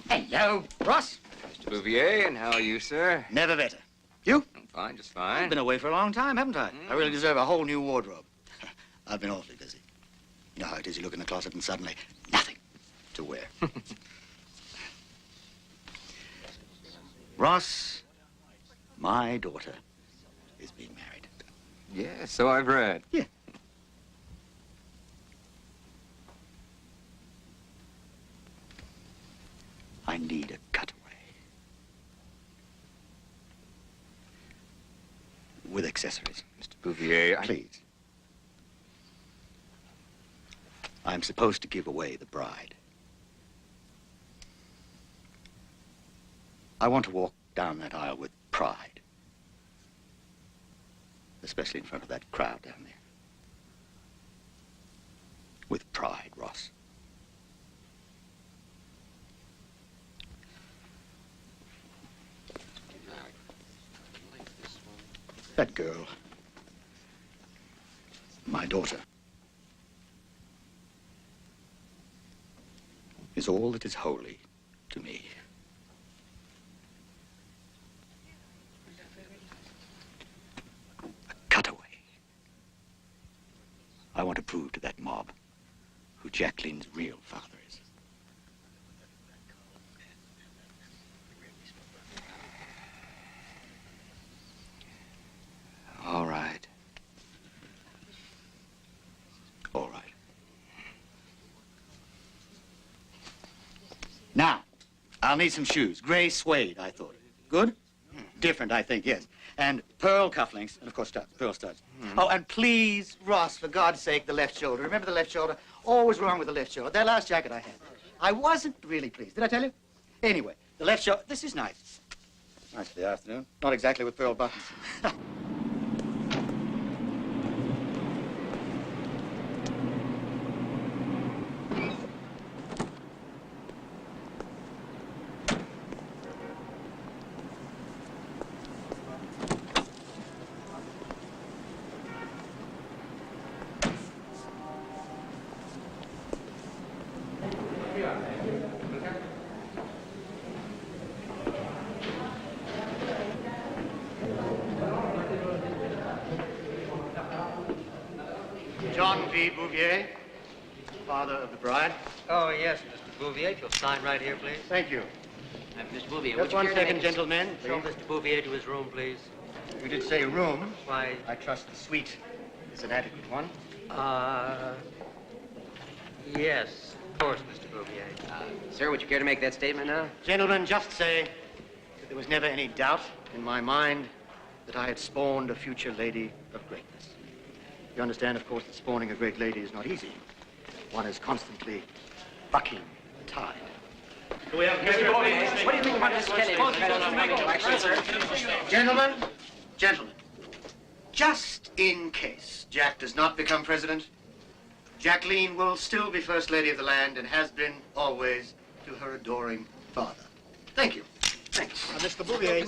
Hello, Ross. Mr. Bouvier, and how are you, sir? Never better. You? I'm fine, just fine. I've been away for a long time, haven't I? I really deserve a whole new wardrobe. I've been awfully busy. You know how it is, you look in the closet and suddenly nothing to wear. Ross, my daughter is being married. Yeah, so I've read. Yeah. I need a cutaway. With accessories. Mr. Bouvier, Please. I'm supposed to give away the bride. I want to walk down that aisle with pride. Especially in front of that crowd down there. With pride, Ross. That girl, my daughter, is all that is holy to me. A cutaway. I want to prove to that mob who Jacqueline's real father is. all right. All right. Now, I'll need some shoes. Gray suede, I thought. Good? Different, I think, yes. And pearl cufflinks, and of course studs, pearl studs. Oh, and please, Ross, for God's sake, the left shoulder. Remember the left shoulder? Always wrong with the left shoulder. That last jacket I had. I wasn't really pleased. Did I tell you? Anyway, the left shoulder. This is nice. Nice for the afternoon. Not exactly with pearl buttons. John V. Bouvier, father of the bride. Oh, yes, Mr. Bouvier. If you'll sign right here, please. Thank you. Mr. Bouvier, Just one second, gentlemen. Show Mr. Bouvier to his room, please. You did say room. Why? I trust the suite is an adequate one. Yes, of course, Mr. Bouvier. Sir, would you care to make that statement now? Gentlemen, just say that there was never any doubt in my mind that I had spawned a future lady of greatness. You understand, of course, that spawning a great lady is not easy. One is constantly bucking the tide. Mr. Bouvier, what do you think about this candidate? Gentlemen, just in case Jack does not become president, Jacqueline will still be First Lady of the land and has been always to her adoring father. Thank you. Thanks. Mr. Bouvier.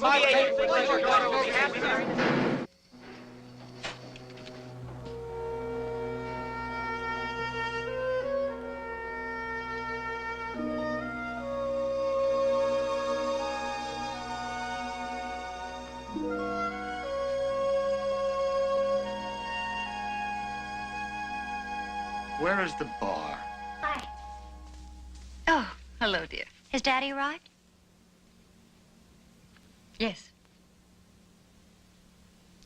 Where is the bar? Hi. Oh, hello, dear. Has Daddy arrived? Yes.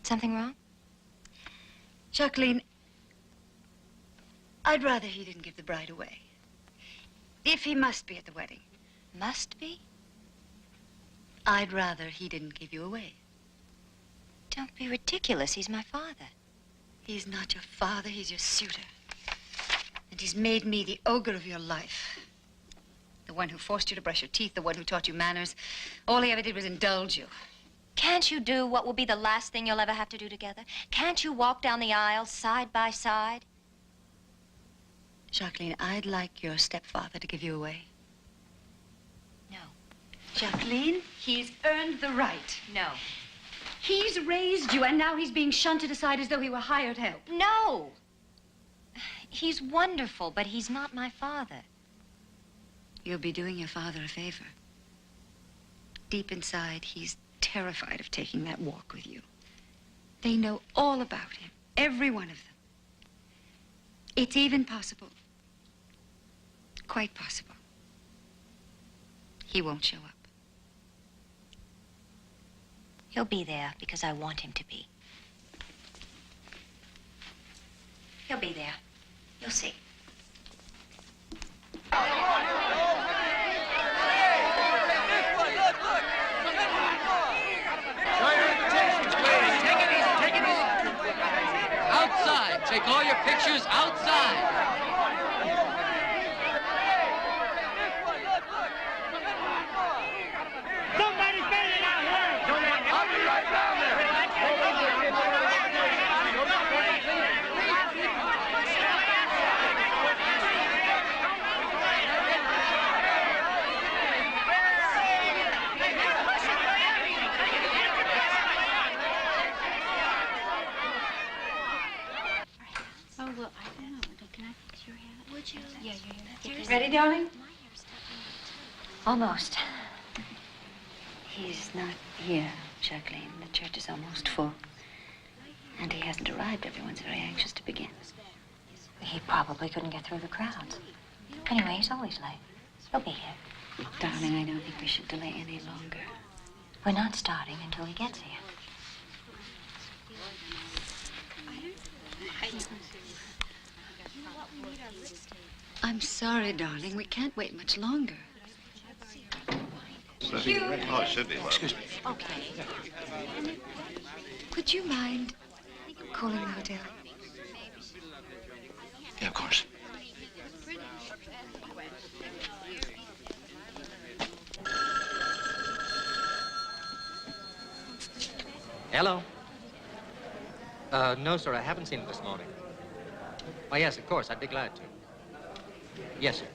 Something wrong? Jacqueline, I'd rather he didn't give the bride away. If he must be at the wedding. Must be? I'd rather he didn't give you away. Don't be ridiculous. He's my father. He's not your father, he's your suitor. And he's made me the ogre of your life. The one who forced you to brush your teeth, the one who taught you manners. All he ever did was indulge you. Can't you do what will be the last thing you'll ever have to do together? Can't you walk down the aisle side by side? Jacqueline, I'd like your stepfather to give you away. No. Jacqueline, he's earned the right. No. He's raised you, and now he's being shunted aside as though he were hired help. No. He's wonderful, but he's not my father. You'll be doing your father a favor. deep inside, he's terrified of taking that walk with you. They know all about him, every one of them. It's even possible, quite possible, he won't show up. He'll be there because I want him to be. He'll be there. You'll see. Outside. Take all your pictures outside. Somebody's getting out here! I'll be right down there. Oh, well, I don't know. Can I fix your hair? Would you? Yeah, your hair. Ready, darling? Almost. He's not here, Jacqueline. The church is almost full. And he hasn't arrived. Everyone's very anxious to begin. He probably couldn't get through the crowds. Anyway, he's always late. He'll be here. Darling, I don't think we should delay any longer. We're not starting until he gets here. I'm sorry, darling. We can't wait much longer. Oh, it should be. Excuse me. Okay. Would you mind calling the hotel? Yeah, of course. Hello? No, sir, I haven't seen it this morning. Oh, yes, of course, I'd be glad to. Yes, sir.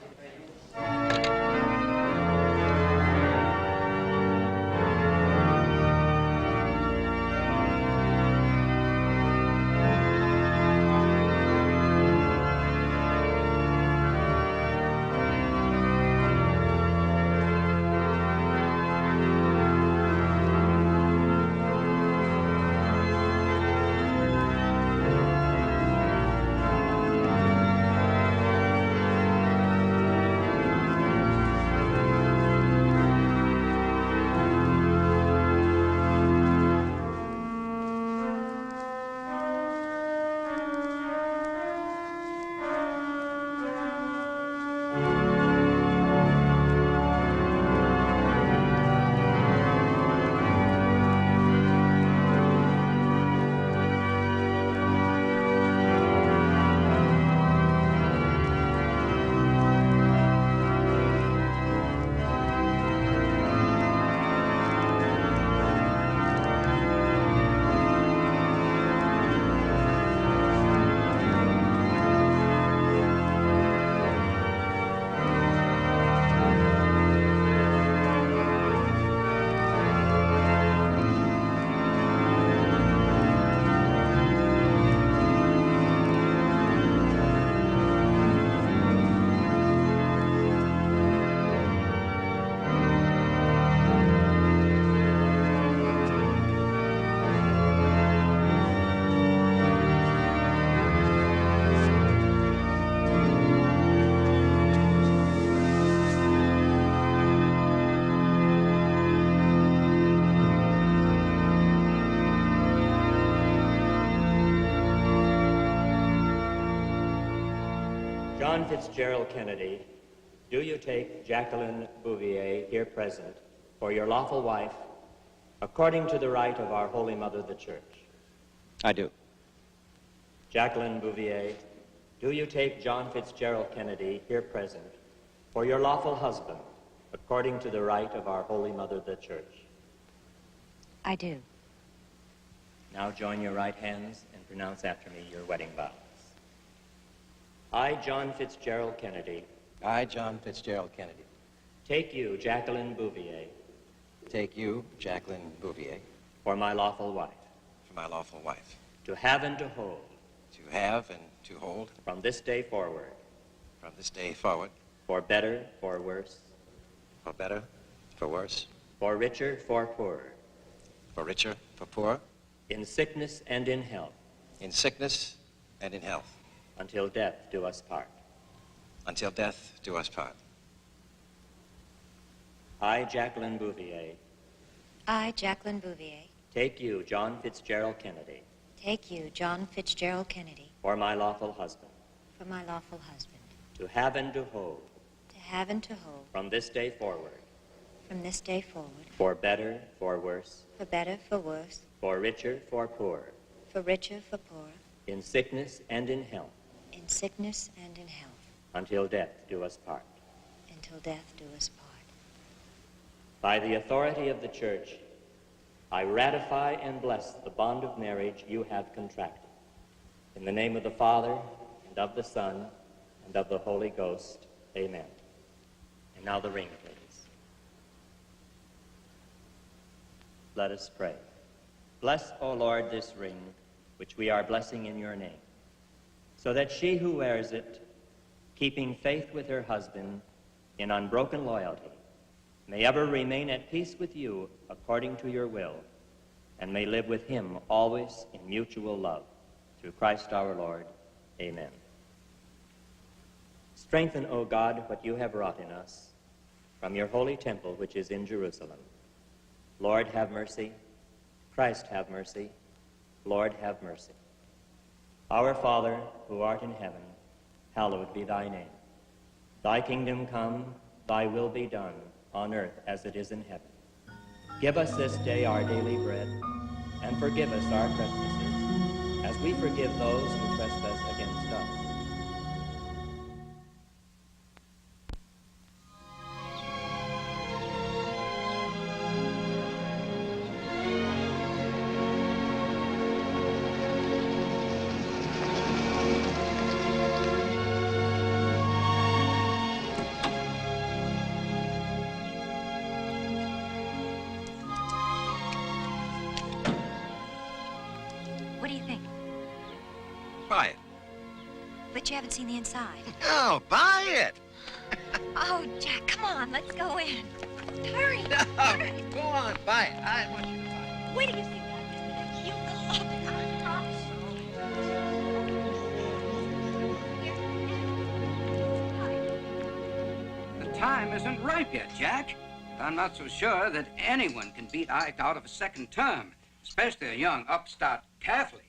John Fitzgerald Kennedy, do you take Jacqueline Bouvier, here present, for your lawful wife, according to the right of our Holy Mother, the Church? I do. Jacqueline Bouvier, do you take John Fitzgerald Kennedy, here present, for your lawful husband, according to the right of our Holy Mother, the Church? I do. Now join your right hands and pronounce after me your wedding vows. I, John Fitzgerald Kennedy. I, John Fitzgerald Kennedy. Take you, Jacqueline Bouvier. Take you, Jacqueline Bouvier. For my lawful wife. For my lawful wife. To have and to hold. To have and to hold. From this day forward. From this day forward. For better, for worse. For better, for worse. for richer, for poorer, for richer, for poorer, in sickness and in health, in sickness and in health, until death do us part. until death do us part. I, Jacqueline Bouvier, I, Jaclyn Bouvier, take you, John Fitzgerald Kennedy, take you, John Fitzgerald Kennedy, for my lawful husband, for my lawful husband, to have and to hold, to have and to hold, from this day forward, from this day forward, for better, for worse, for better, for worse, for richer, for poorer, for richer, for poorer, in sickness and in health, in sickness and in health, until death do us part. until death do us part. By the authority of the Church, I ratify and bless the bond of marriage you have contracted. In the name of the Father, and of the Son, and of the Holy Ghost, amen. And now the ring, please. Let us pray. Bless, O Lord, this ring, which we are blessing in your name, so that she who wears it, keeping faith with her husband in unbroken loyalty, may ever remain at peace with you according to your will, and may live with him always in mutual love. Through Christ our Lord. Amen. Strengthen, O God, what you have wrought in us from your holy temple which is in Jerusalem. Lord, have mercy. Christ, have mercy. Lord, have mercy. Our Father, who art in heaven, hallowed be thy name. Thy kingdom come, thy will be done, on earth as it is in heaven. Give us this day our daily bread, and forgive us our trespasses, as we forgive those who trespass against us. What do you think? Buy it. But you haven't seen the inside. No, buy it. Oh, Jack, come on, let's go in. Hurry. No, go on, buy it. I want you to buy it. Wait till you see that. You love it. I promise. The time isn't ripe yet, Jack. I'm not so sure that anyone can beat Ike out of a second term, especially a young upstart Catholic.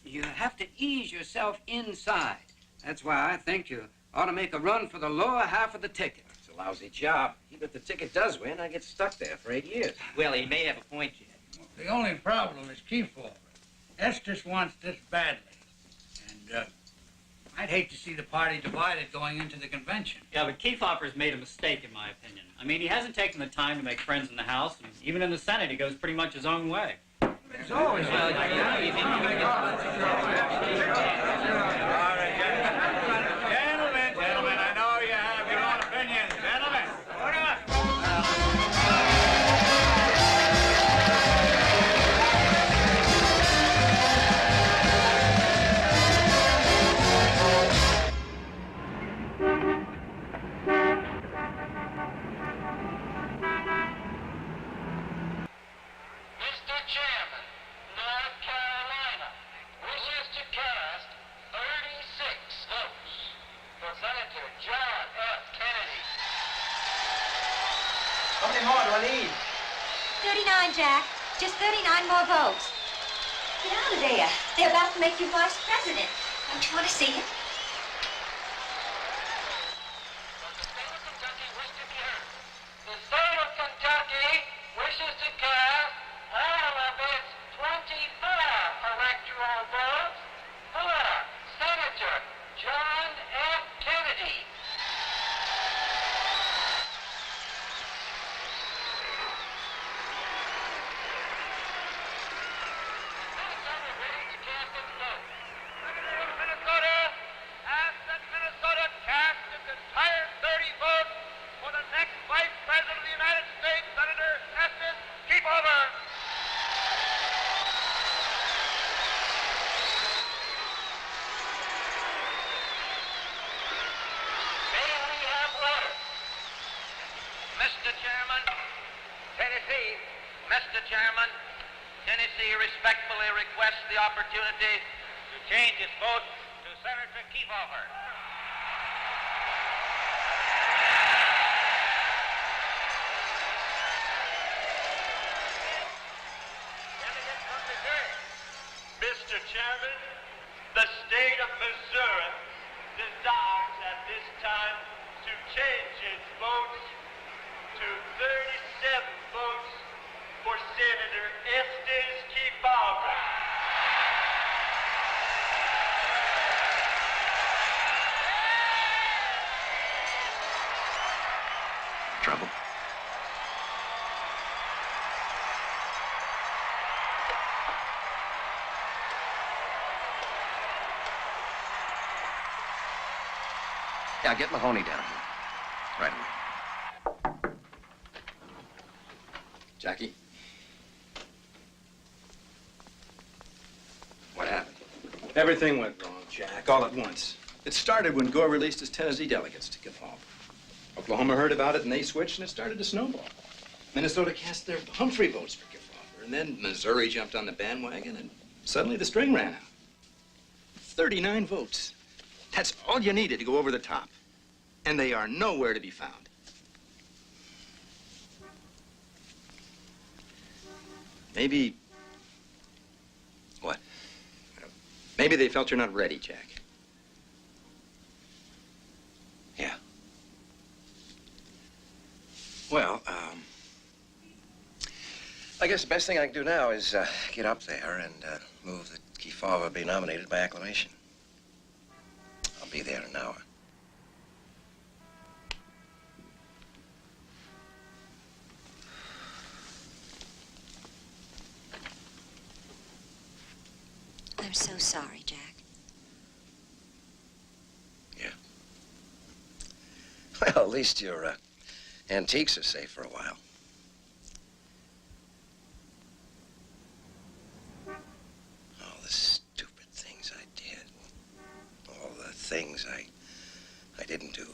You have to ease yourself inside. That's why I think you ought to make a run for the lower half of the ticket. It's a lousy job. Even if the ticket does win, I get stuck there for 8 years. Well, he may have a point yet. The only problem is Kiefer. Estes wants this badly. And I'd hate to see the party divided going into the convention. Yeah, but Kiefer's made a mistake, in my opinion. I mean, he hasn't taken the time to make friends in the House, and even in the Senate, he goes pretty much his own way. It's always Gentlemen, I know you have your own opinions. Gentlemen, order! Mr. Chairman, North Carolina wishes to cast 36 votes for Senator John F. Kennedy. How many more do I need? 39, Jack. Just 39 more votes. Get out of there. They're about to make you vice president. Don't you want to see it? The state of Kentucky wishes to cast all of its 24 electoral votes for Senator John F. Kennedy. Minnesota ready to cast its vote. Minnesota, Chairman, Tennessee respectfully requests the opportunity to change its vote to Senator Kefauver. Mr. Chairman, the state of Missouri desires at this time to change its votes to 37 votes for Senator Estes Kefauver. Trouble? Yeah, get Mahoney down here. Right away. Jackie? What happened? Everything went wrong, Jack, all at once. It started when Gore released his Tennessee delegates to Kefauver. Oklahoma heard about it, and they switched, and it started to snowball. Minnesota cast their Humphrey votes for Kefauver, and then Missouri jumped on the bandwagon, and suddenly the string ran out. 39 votes. That's all you needed to go over the top. And they are nowhere to be found. Maybe... What? Maybe they felt you're not ready, Jack. Yeah. Well, I guess the best thing I can do now is get up there and move that Kefauver be nominated by acclamation. I'll be there in an hour. I'm so sorry, Jack. Yeah. Well, at least your antiques are safe for a while. All the stupid things I did. All the things I didn't do.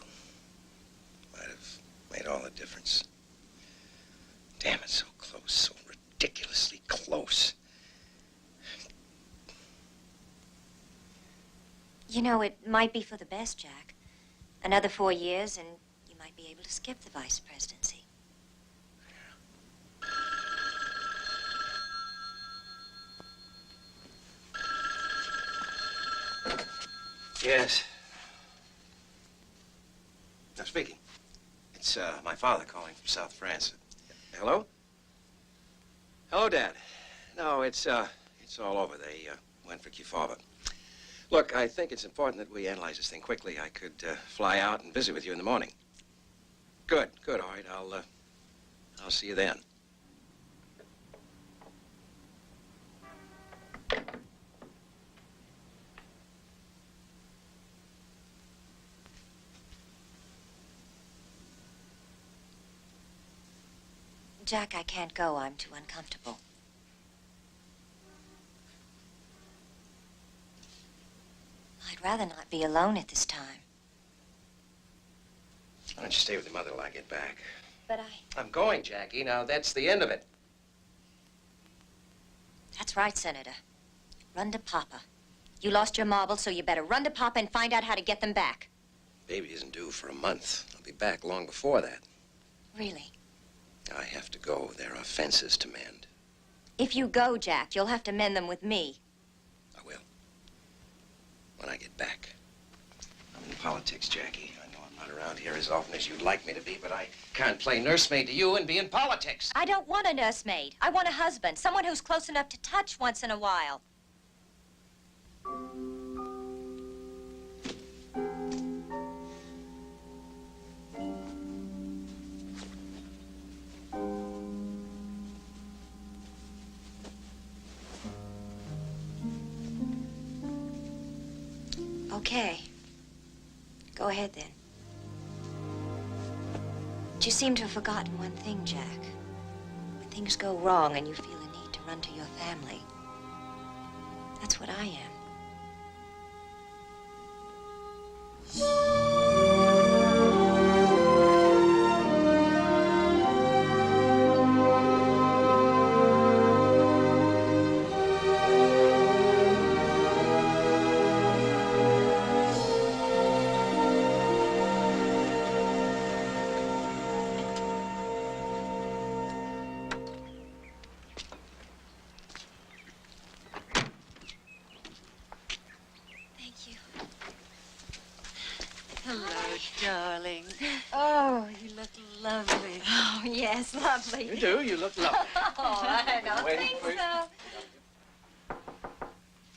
Might have made all the difference. Damn it, so close, so ridiculously close. You know, it might be for the best, Jack. Another 4 years, and you might be able to skip the vice presidency. Yes. I'm speaking. It's my father calling from South France. Hello? Hello, Dad. No, it's all over. They went for Kefauver. Look, I think it's important that we analyze this thing quickly. I could fly out and visit with you in the morning. Good, all right. I'll see you then. Jack, I can't go. I'm too uncomfortable. I'd rather not be alone at this time. Why don't you stay with your mother till I get back? But I'm going, Jackie. Now, that's the end of it. That's right, Senator. Run to Papa. You lost your marbles, so you better run to Papa and find out how to get them back. Baby isn't due for a month. I'll be back long before that. Really? I have to go. There are fences to mend. If you go, Jack, you'll have to mend them with me. I will. When I get back. I'm in politics, Jackie. I know I'm not around here as often as you'd like me to be, but I can't play nursemaid to you and be in politics. I don't want a nursemaid. I want a husband, someone who's close enough to touch once in a while. Okay. Go ahead, then. But you seem to have forgotten one thing, Jack. When things go wrong and you feel a need to run to your family, that's what I am. lovely. You do. You look lovely. Oh, I don't Waiting think for you. so.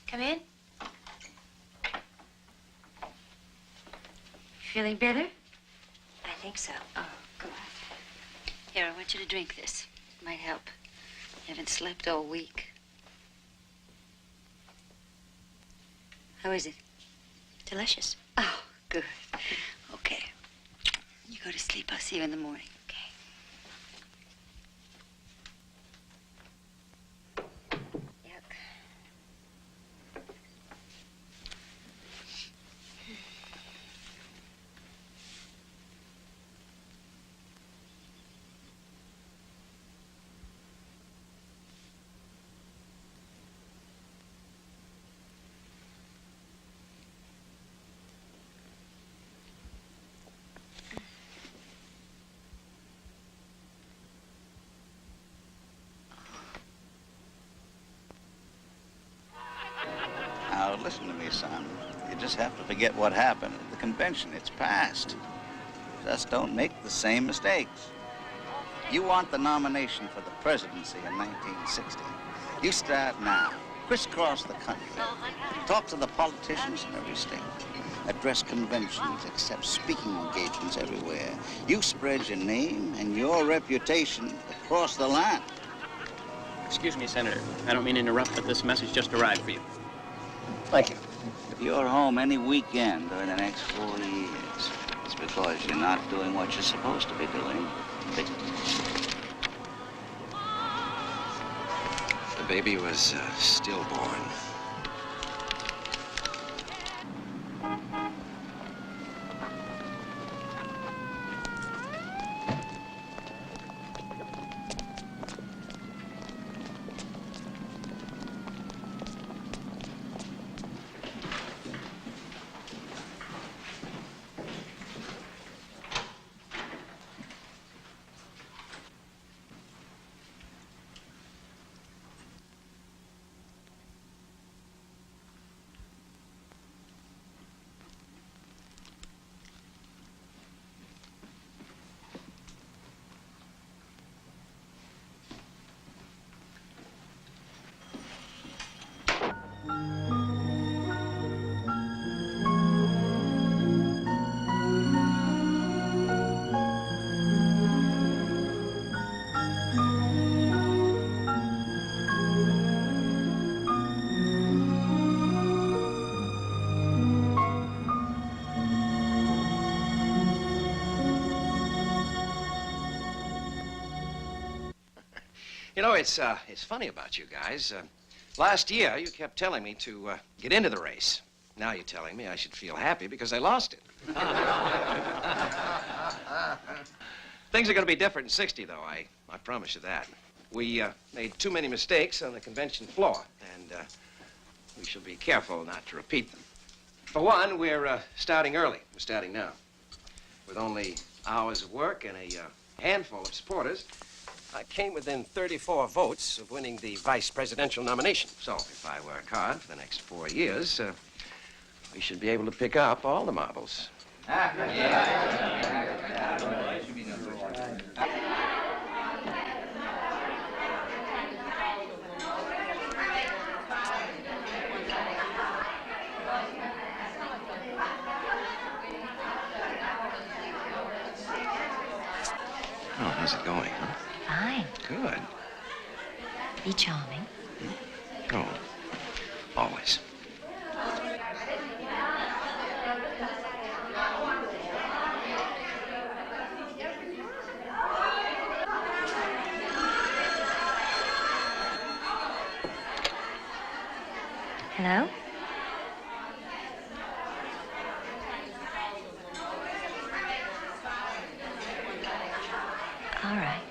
Come in. Feeling better? I think so. Oh, come on. Here, I want you to drink this. It might help. You haven't slept all week. How is it? Delicious. Oh, good. Okay. You go to sleep. I'll see you in the morning. Now, listen to me, son. You just have to forget what happened at the convention. It's past. Just don't make the same mistakes. You want the nomination for the presidency in 1960. You start now. Crisscross the country. Talk to the politicians in every state. Address conventions, accept speaking engagements everywhere. You spread your name and your reputation across the land. Excuse me, Senator. I don't mean to interrupt, but this message just arrived for you. Thank you. If you're home any weekend during the next 4 years, it's because you're not doing what you're supposed to be doing. The baby was stillborn. You know, it's funny about you guys. Last year, you kept telling me to get into the race. Now you're telling me I should feel happy because I lost it. Things are going to be different in 60, though. I promise you that. We made too many mistakes on the convention floor, and we shall be careful not to repeat them. For one, we're starting early. We're starting now. With only hours of work and a handful of supporters, I came within 34 votes of winning the vice presidential nomination. So if I work hard for the next 4 years, we should be able to pick up all the marbles. Oh, how's it going, huh? Fine. Good. Be charming. Oh, always. Hello? All right.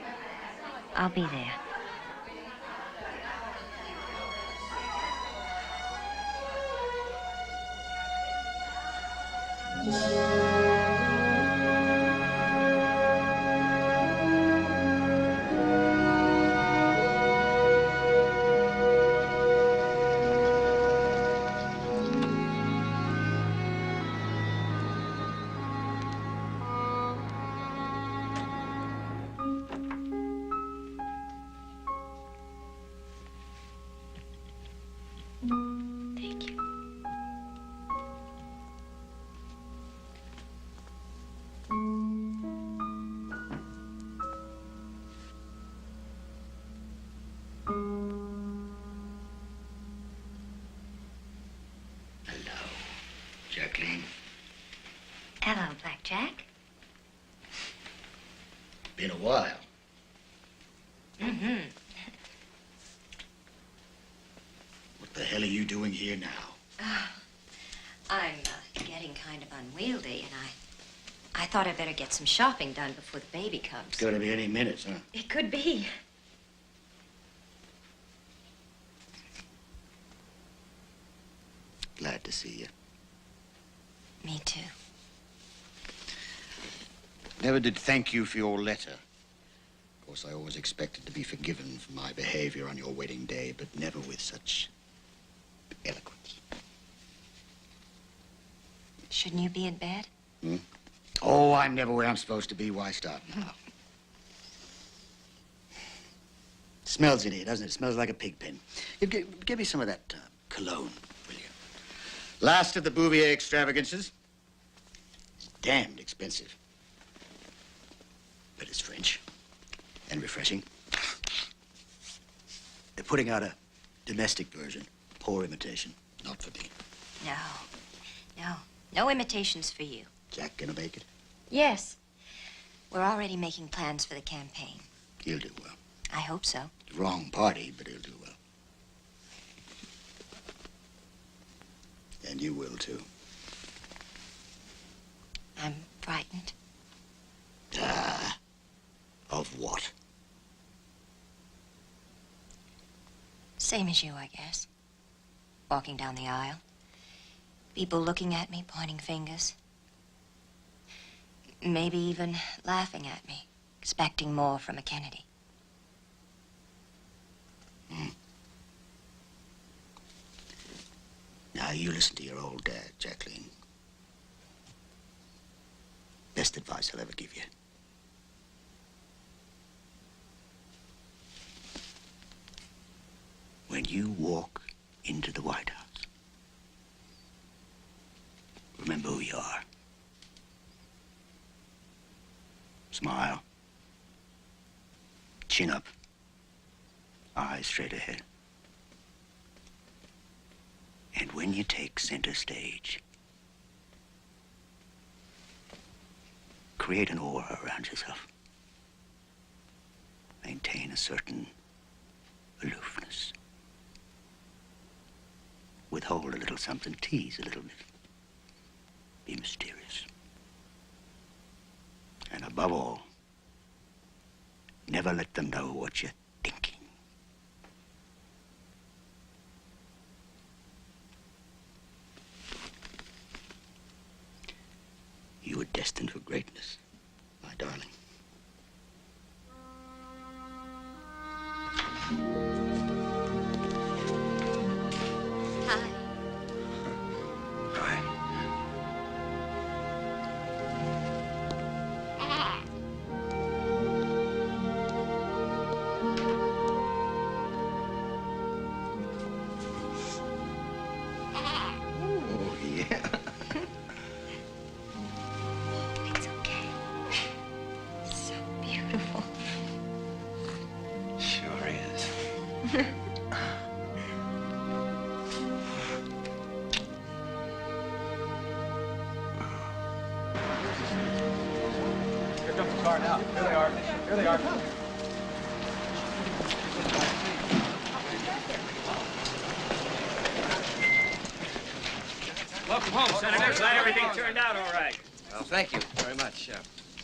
I'll be there. Thank you. Hello, Jacqueline. Hello, Black Jack. Been a while. Mm-hmm. What the hell are you doing here now? I'm getting kind of unwieldy, and I thought I'd better get some shopping done before the baby comes. It's gonna be any minute, huh? It could be. Glad to see you. Me too. Never did thank you for your letter. Of course, I always expected to be forgiven for my behavior on your wedding day, but never with such eloquence. Shouldn't you be in bed? Hmm? Oh, I'm never where I'm supposed to be. Why start now? Smells in here, doesn't it? Smells like a pig pen. Give me some of that cologne, will you? Last of the Bouvier extravagances. It's damned expensive. But it's French and refreshing. They're putting out a domestic version. Poor imitation. Not for me. No imitations for you. Jack gonna make it? Yes. We're already making plans for the campaign. He'll do well. I hope so. Wrong party, but he'll do well. And you will, too. I'm frightened. Ah, of what? Same as you, I guess. Walking down the aisle. People looking at me, pointing fingers. Maybe even laughing at me, expecting more from a Kennedy. Now, you listen to your old dad, Jacqueline. Best advice I'll ever give you. When you walk into the White House, remember who you are. Smile. Chin up. Eyes straight ahead. And when you take center stage, create an aura around yourself. Maintain a certain aloofness. Withhold a little something, tease a little bit. Be mysterious. And above all, never let them know what you're thinking. You were destined for greatness, my darling. Hi. Hi. Oh, yeah. It's okay. So beautiful. Sure is. Here comes the car now. Here they are. Here they are. Welcome home, Senator. Glad everything turned out all right. Well, thank you very much.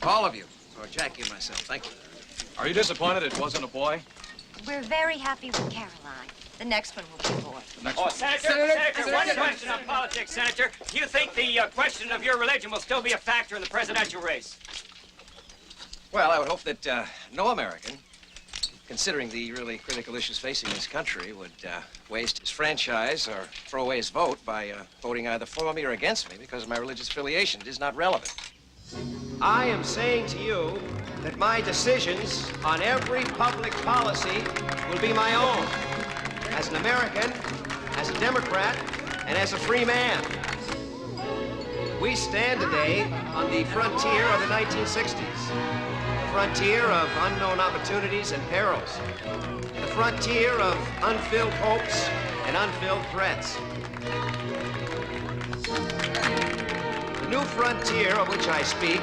All of you, or Jackie and myself, thank you. Are you disappointed it wasn't a boy? We're very happy with Caroline. The next one will be a boy. Senator, one question on politics, Senator. Do you think the question of your religion will still be a factor in the presidential race? Well, I would hope that no American, considering the really critical issues facing this country, would waste his franchise or throw away his vote by voting either for me or against me because of my religious affiliation. It is not relevant. I am saying to you that my decisions on every public policy will be my own as an American as a Democrat, and as a free man. We stand today on the frontier of the 1960s. The frontier of unknown opportunities and perils. The frontier of unfilled hopes and unfilled threats. The new frontier of which I speak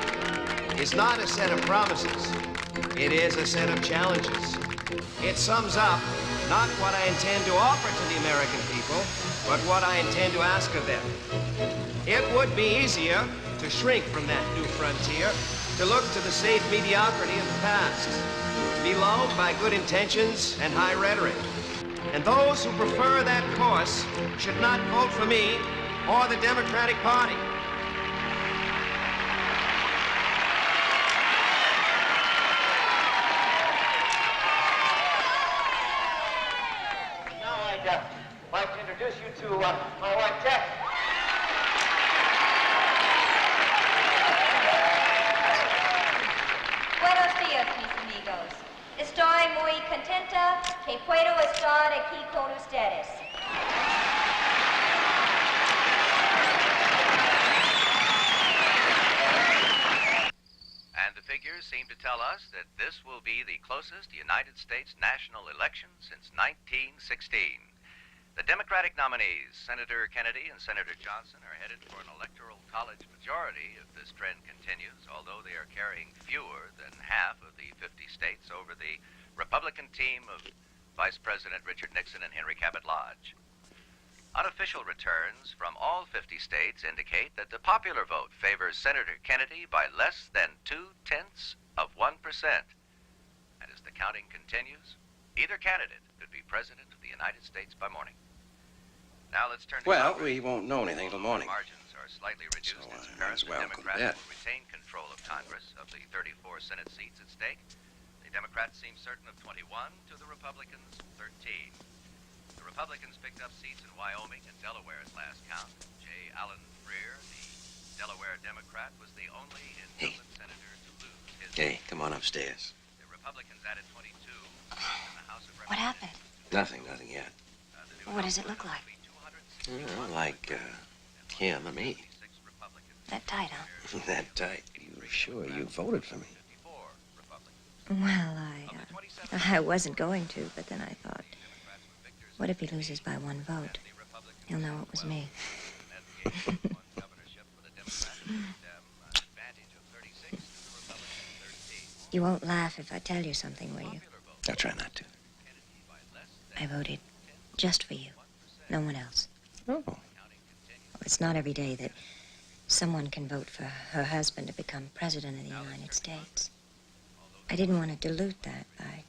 is not a set of promises. It is a set of challenges. It sums up not what I intend to offer to the American people, but what I intend to ask of them. It would be easier to shrink from that new frontier, to look to the safe mediocrity of the past, be lulled by good intentions and high rhetoric. And those who prefer that course should not vote for me or the Democratic Party. Now I'd like to introduce you to my wife, Jacqueline. Buenos días, mis amigos. Estoy muy contenta que puedo estar aquí con ustedes. And the figures seem to tell us that this will be the closest United States national election since 1916. The Democratic nominees, Senator Kennedy and Senator Johnson, are headed for an electoral college majority if this trend continues, although they are carrying fewer than half of the 50 states over the Republican team of Vice President Richard Nixon and Henry Cabot Lodge. Unofficial returns from all 50 states indicate that the popular vote favors Senator Kennedy by less than 0.2%. And as the counting continues, either candidate could be President of the United States by morning. Now let's turn to Well, Congress. we won't know anything till morning. Margins are slightly reduced. So, It's might apparent as well the go to Democrats bed. will retain control of Congress. Of the 34 Senate seats at stake, the Democrats seem certain of 21 to the Republicans 13. The Republicans picked up seats in Wyoming and Delaware at last count. J. Allen Freer, the Delaware Democrat, was the only incumbent senator to lose his Hey, come on upstairs. The Republicans added 22 in the House of What happened? Nothing yet. What does it look like? Like him and me. That tight, huh? That tight. You sure you voted for me? Well, I wasn't going to, but then I thought, what if he loses by one vote? He'll know it was me. You won't laugh if I tell you something, will you? I'll try not to. I voted just for you, no one else. Oh. Well, it's not every day that someone can vote for her husband to become president of the United States. I didn't want to dilute that by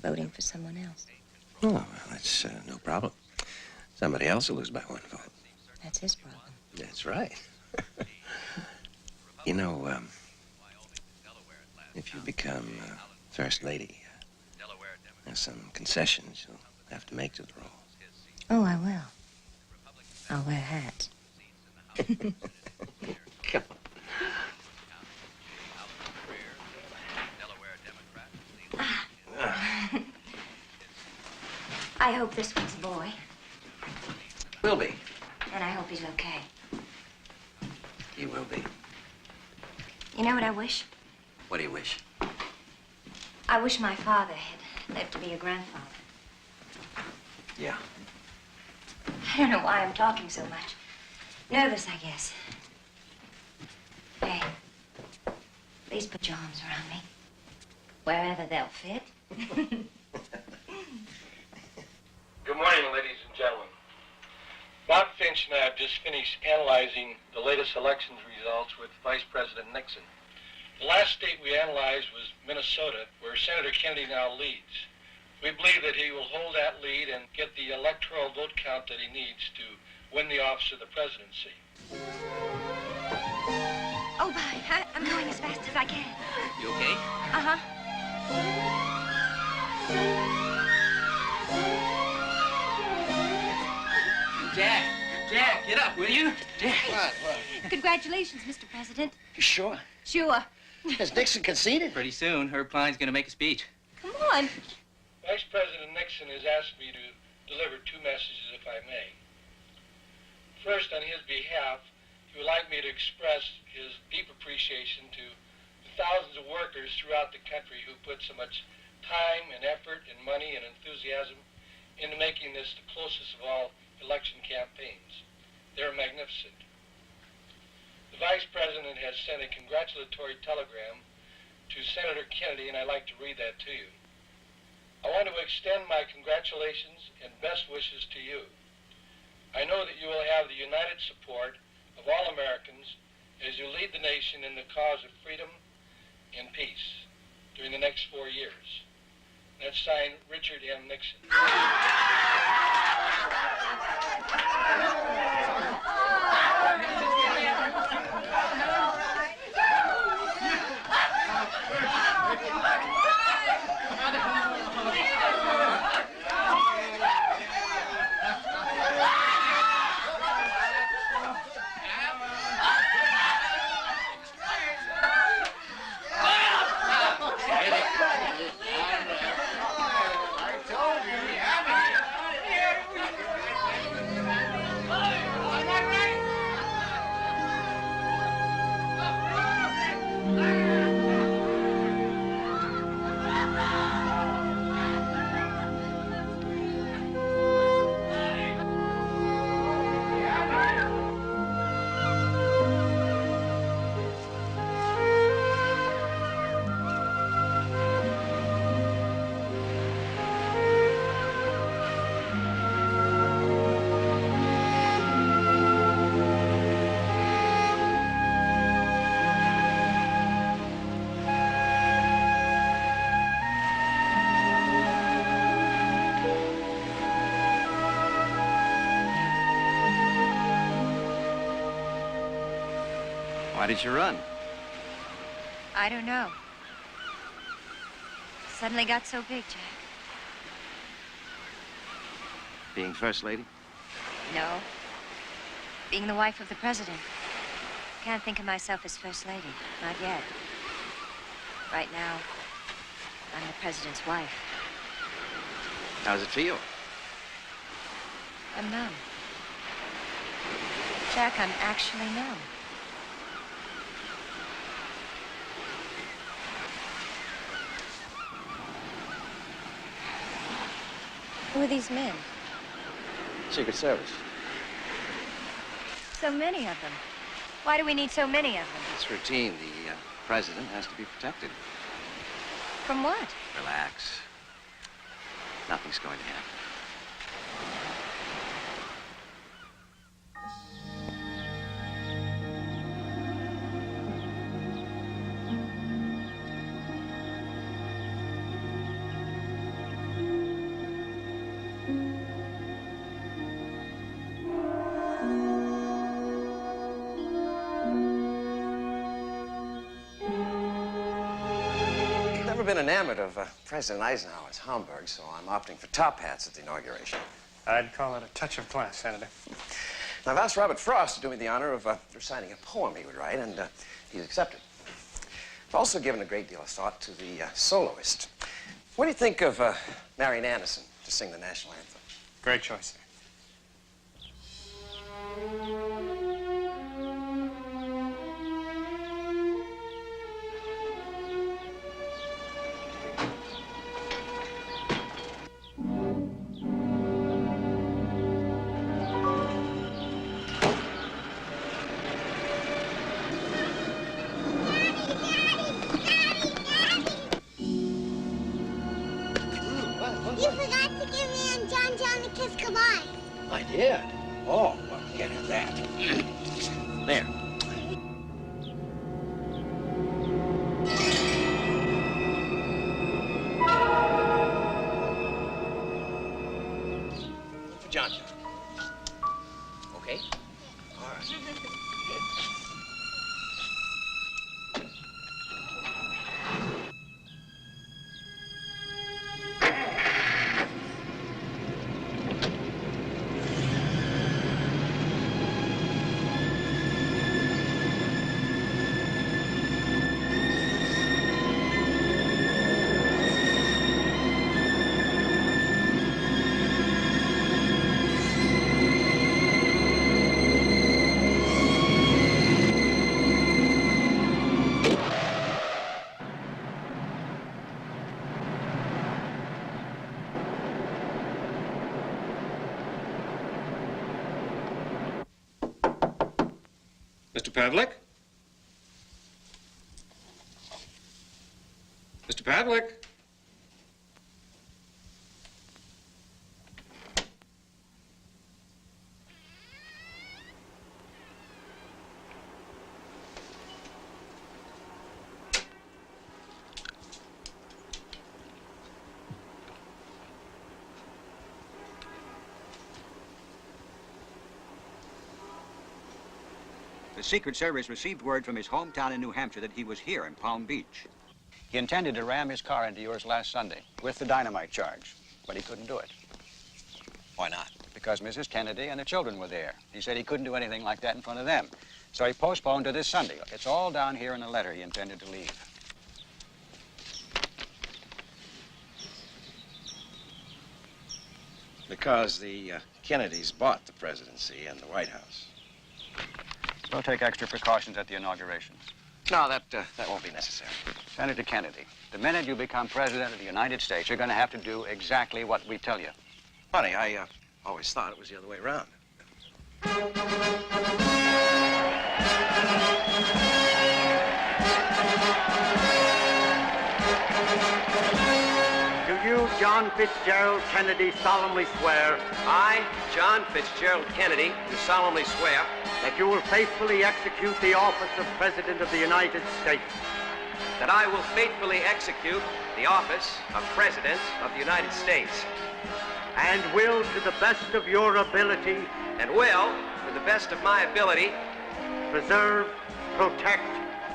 voting for someone else. Oh, well, that's no problem. Somebody else will lose by one vote. That's his problem. That's right. You know, if you become First Lady, there's some concessions you'll have to make to the role. Oh, I will. I'll wear hats. Come on. I hope this one's a boy. Will be. And I hope he's okay. He will be. You know what I wish? What do you wish? I wish my father had lived to be a grandfather. Yeah. I don't know why I'm talking so much. Nervous, I guess. Hey, please put your arms around me. Wherever they'll fit. Good morning, ladies and gentlemen. Bob Finch and I have just finished analyzing the latest elections results with Vice President Nixon. The last state we analyzed was Minnesota, where Senator Kennedy now leads. We believe that he will hold that lead and get the electoral vote count that he needs to win the office of the presidency. Oh, bye. I'm going as fast as I can. You okay? Uh-huh. Jack, get up, will you? Jack. What? Congratulations, Mr. President. You sure? Sure. Has Nixon conceded? Pretty soon, Herb Klein's going to make a speech. Come on. Vice President Nixon has asked me to deliver two messages, if I may. First, on his behalf, he would like me to express his deep appreciation to the thousands of workers throughout the country who put so much time and effort and money and enthusiasm into making this the closest of all election campaigns. They're magnificent. The Vice President has sent a congratulatory telegram to Senator Kennedy, and I'd like to read that to you. I want to extend my congratulations and best wishes to you. I know that you will have the united support of all Americans as you lead the nation in the cause of freedom and peace during the next 4 years. That's signed, Richard M. Nixon. Why did you run? I don't know. Suddenly got so big, Jack. Being First Lady? No. Being the wife of the president. Can't think of myself as First Lady. Not yet. Right now, I'm the president's wife. How does it feel? I'm numb. Jack, I'm actually numb. Who are these men? Secret Service. So many of them. Why do we need so many of them? It's routine. The president has to be protected. From what? Relax. Nothing's going to happen. I've been enamored of President Eisenhower's Homburg, so I'm opting for top hats at the inauguration. I'd call it a touch of class, Senator. Now, I've asked Robert Frost to do me the honor of reciting a poem he would write, and he's accepted. I've also given a great deal of thought to the soloist. What do you think of Marian Anderson to sing the national anthem? Great choice, sir. You forgot to give me and John a kiss goodbye. I did? Oh, well, can't have that. There. For John. Okay? All right. Mr. Pavlik? Mr. Pavlik? The Secret Service received word from his hometown in New Hampshire that he was here in Palm Beach. He intended to ram his car into yours last Sunday with the dynamite charge, but he couldn't do it. Why not? Because Mrs. Kennedy and the children were there. He said he couldn't do anything like that in front of them. So he postponed to this Sunday. It's all down here in the letter he intended to leave. Because the Kennedys bought the presidency and the White House. We'll take extra precautions at the inaugurations. No, that won't be necessary. Senator Kennedy, the minute you become president of the United States, you're going to have to do exactly what we tell you. Funny, I always thought it was the other way around. Do you, John Fitzgerald Kennedy, solemnly swear? I, John Fitzgerald Kennedy, do solemnly swear that you will faithfully execute the office of President of the United States. that I will faithfully execute the office of President of the United States. And will, to the best of your ability, And will, to the best of my ability, preserve, protect,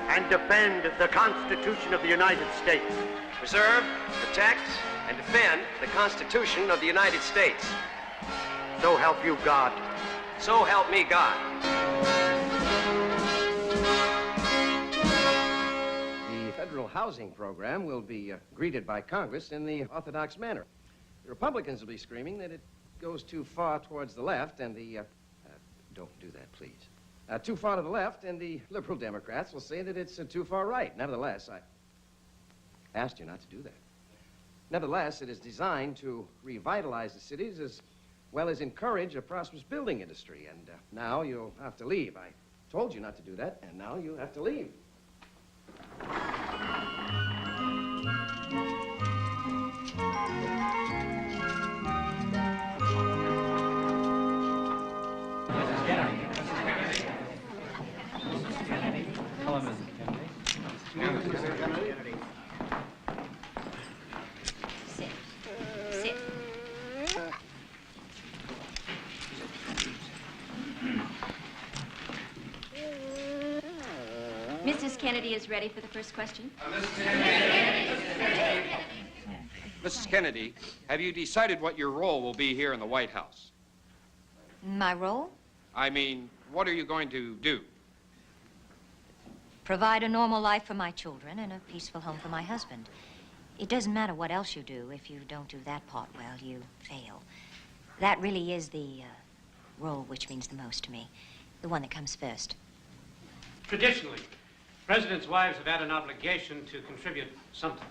and defend the Constitution of the United States. preserve, protect, and defend the Constitution of the United States. So help you God. So help me God. The federal housing program will be greeted by Congress in the orthodox manner. The Republicans will be screaming that it goes too far towards the left, and the... don't do that, please. Too far to the left, and the liberal Democrats will say that it's too far right. Nevertheless, I asked you not to do that. Nevertheless, it is designed to revitalize the cities as well as encourage a prosperous building industry. And now you'll have to leave. I told you not to do that, and now you have to leave. Sit. Mrs. Kennedy is ready for the first question. Mrs. Kennedy, have you decided what your role will be here in the White House? My role? I mean, what are you going to do? Provide a normal life for my children and a peaceful home for my husband. It doesn't matter what else you do. If you don't do that part well, you fail. That really is the role which means the most to me, the one that comes first. Traditionally, presidents' wives have had an obligation to contribute something.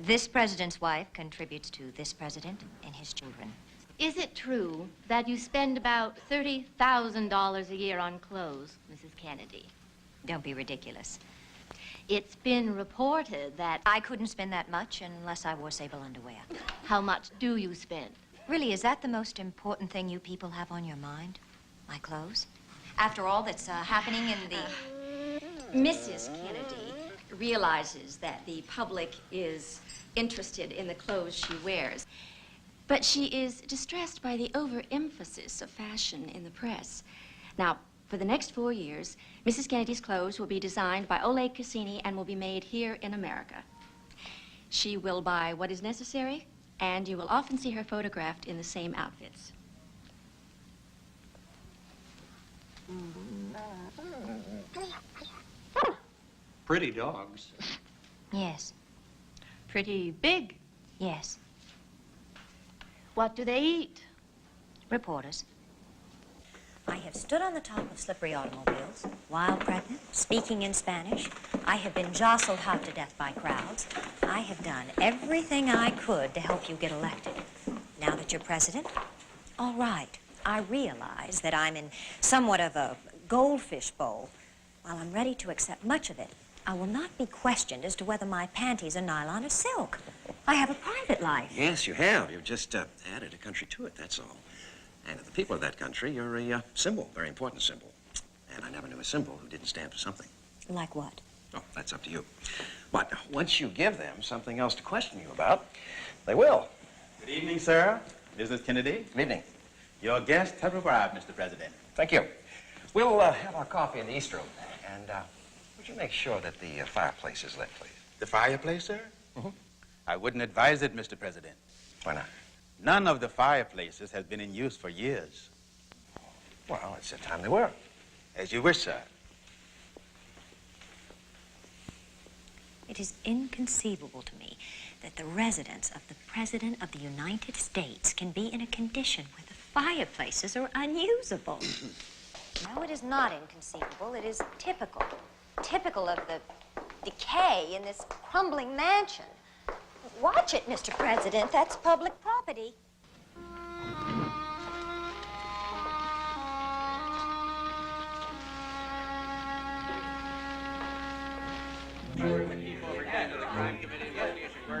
This president's wife contributes to this president and his children. Is it true that you spend about $30,000 a year on clothes, Mrs. Kennedy? Don't be ridiculous. It's been reported that... I couldn't spend that much unless I wore sable underwear. How much do you spend? Really, is that the most important thing you people have on your mind? My clothes? After all that's happening in the... Mrs. Kennedy realizes that the public is interested in the clothes she wears, but she is distressed by the overemphasis of fashion in the press. Now, for the next 4 years, Mrs. Kennedy's clothes will be designed by Ole Cassini and will be made here in America. She will buy what is necessary, and you will often see her photographed in the same outfits. Pretty dogs. Yes. Pretty big. Yes. What do they eat? Reporters. I have stood on the top of slippery automobiles, while pregnant, speaking in Spanish. I have been jostled half to death by crowds. I have done everything I could to help you get elected. Now that you're president, all right, I realize that I'm in somewhat of a goldfish bowl. While I'm ready to accept much of it, I will not be questioned as to whether my panties are nylon or silk. I have a private life. Yes, you have. You've just added a country to it, that's all. And to the people of that country, you're a symbol, very important symbol. And I never knew a symbol who didn't stand for something. Like what? Oh, that's up to you. But once you give them something else to question you about, they will. Good evening, sir. Mrs. Kennedy. Good evening. Your guests have arrived, Mr. President. Thank you. We'll have our coffee in the East Room. And would you make sure that the fireplace is lit, please? The fireplace, sir? Mm-hmm. I wouldn't advise it, Mr. President. Why not? None of the fireplaces has been in use for years. Well, it's the time they were. As you wish, sir. It is inconceivable to me that the residence of the President of the United States can be in a condition where the fireplaces are unusable. No, it is not inconceivable. It is typical. Typical of the decay in this crumbling mansion. Watch it, Mr. President. That's public property.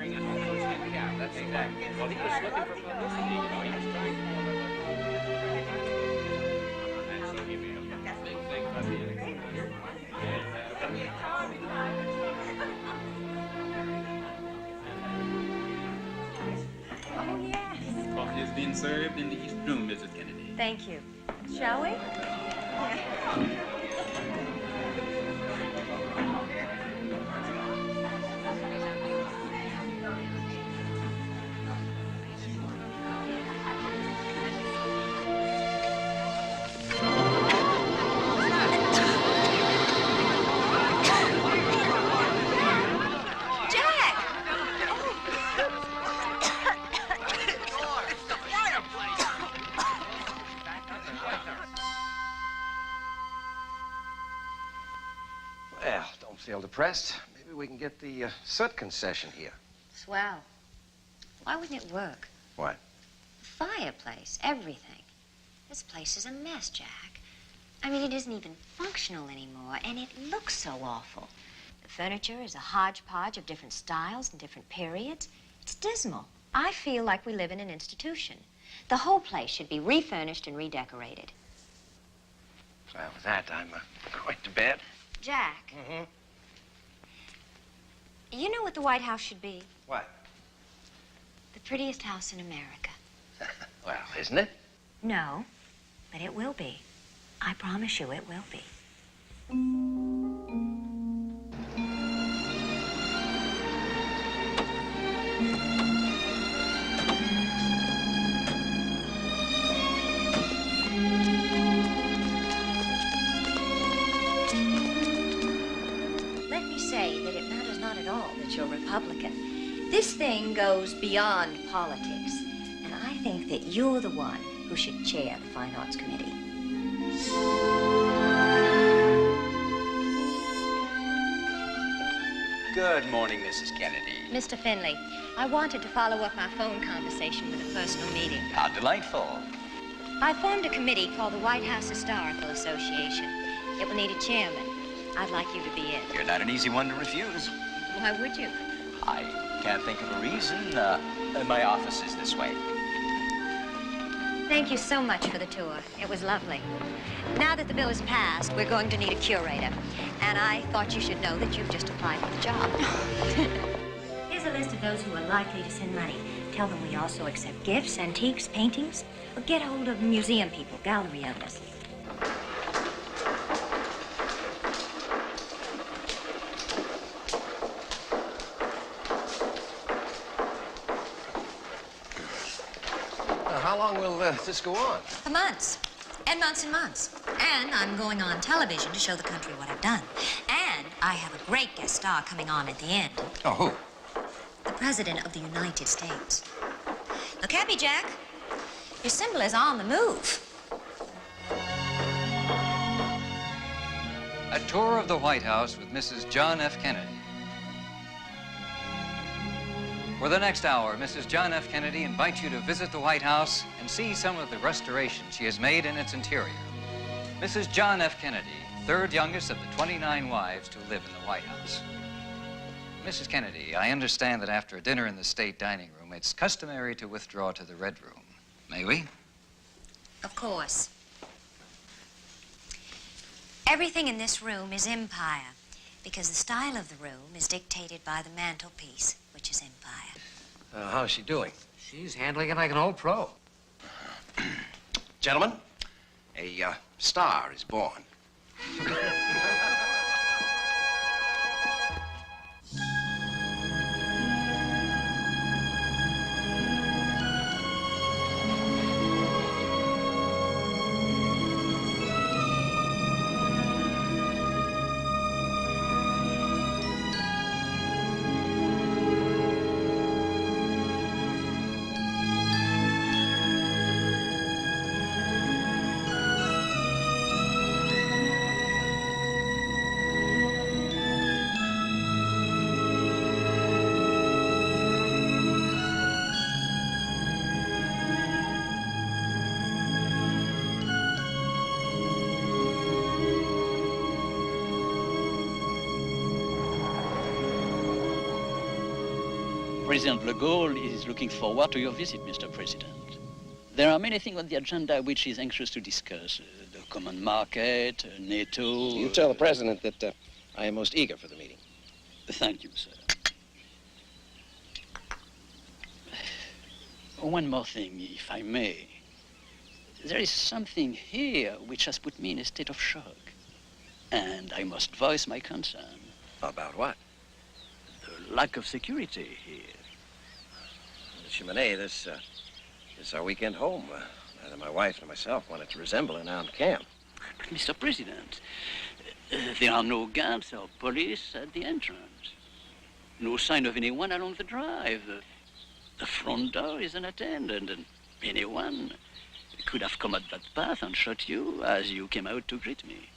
That's exactly. Well, he was looking for publicity. You know, he was trying Oh, yes. Coffee is being served in the East Room, Mrs. Kennedy. Thank you. Shall we? Well, don't feel depressed. Maybe we can get the soot concession here. Swell. Why wouldn't it work? What? The fireplace, everything. This place is a mess, Jack. I mean, it isn't even functional anymore, and it looks so awful. The furniture is a hodgepodge of different styles and different periods. It's dismal. I feel like we live in an institution. The whole place should be refurnished and redecorated. Well, with that, I'm going to bed. Jack, Mm-hmm. you know what the White House should be? What? The prettiest house in America. Well, isn't it? No, but it will be. I promise you it will be. Let me say that it matters not at all that you're Republican. This thing goes beyond politics, and I think that you're the one who should chair the Fine Arts Committee. Good morning, Mrs. Kennedy. Mr. Finley, I wanted to follow up my phone conversation with a personal meeting. How delightful. I formed a committee called the White House Historical Association. It will need a chairman. I'd like you to be it. You're not an easy one to refuse. Why would you? I can't think of a reason. My office is this way. Thank you so much for the tour. It was lovely. Now that the bill is passed, we're going to need a curator. And I thought you should know that you've just applied for the job. Here's a list of those who are likely to send money. Tell them we also accept gifts, antiques, paintings. Or get hold of museum people, gallery owners. How long will this go on? For months. And months and months. And I'm going on television to show the country what I've done. And I have a great guest star coming on at the end. Oh, who? The President of the United States. Look at me, Jack. Your symbol is on the move. A tour of the White House with Mrs. John F. Kennedy. For the next hour, Mrs. John F. Kennedy invites you to visit the White House and see some of the restorations she has made in its interior. Mrs. John F. Kennedy, third youngest of the 29 wives to live in the White House. Mrs. Kennedy, I understand that after a dinner in the state dining room, it's customary to withdraw to the Red Room. May we? Of course. Everything in this room is empire, because the style of the room is dictated by the mantelpiece, which is empire. How's she doing? She's handling it like an old pro. Gentlemen, a star is born. President de Gaulle is looking forward to your visit, Mr. President. There are many things on the agenda which he's anxious to discuss. The common market, NATO... You tell the President that I am most eager for the meeting. Thank you, sir. One more thing, if I may. There is something here which has put me in a state of shock. And I must voice my concern. About what? The lack of security here. Cheminée, this is our weekend home. Neither my wife nor myself want it to resemble an armed camp. But, Mr. President, there are no guards or police at the entrance. No sign of anyone along the drive. The front door is unattended, and anyone could have come up that path and shot you as you came out to greet me.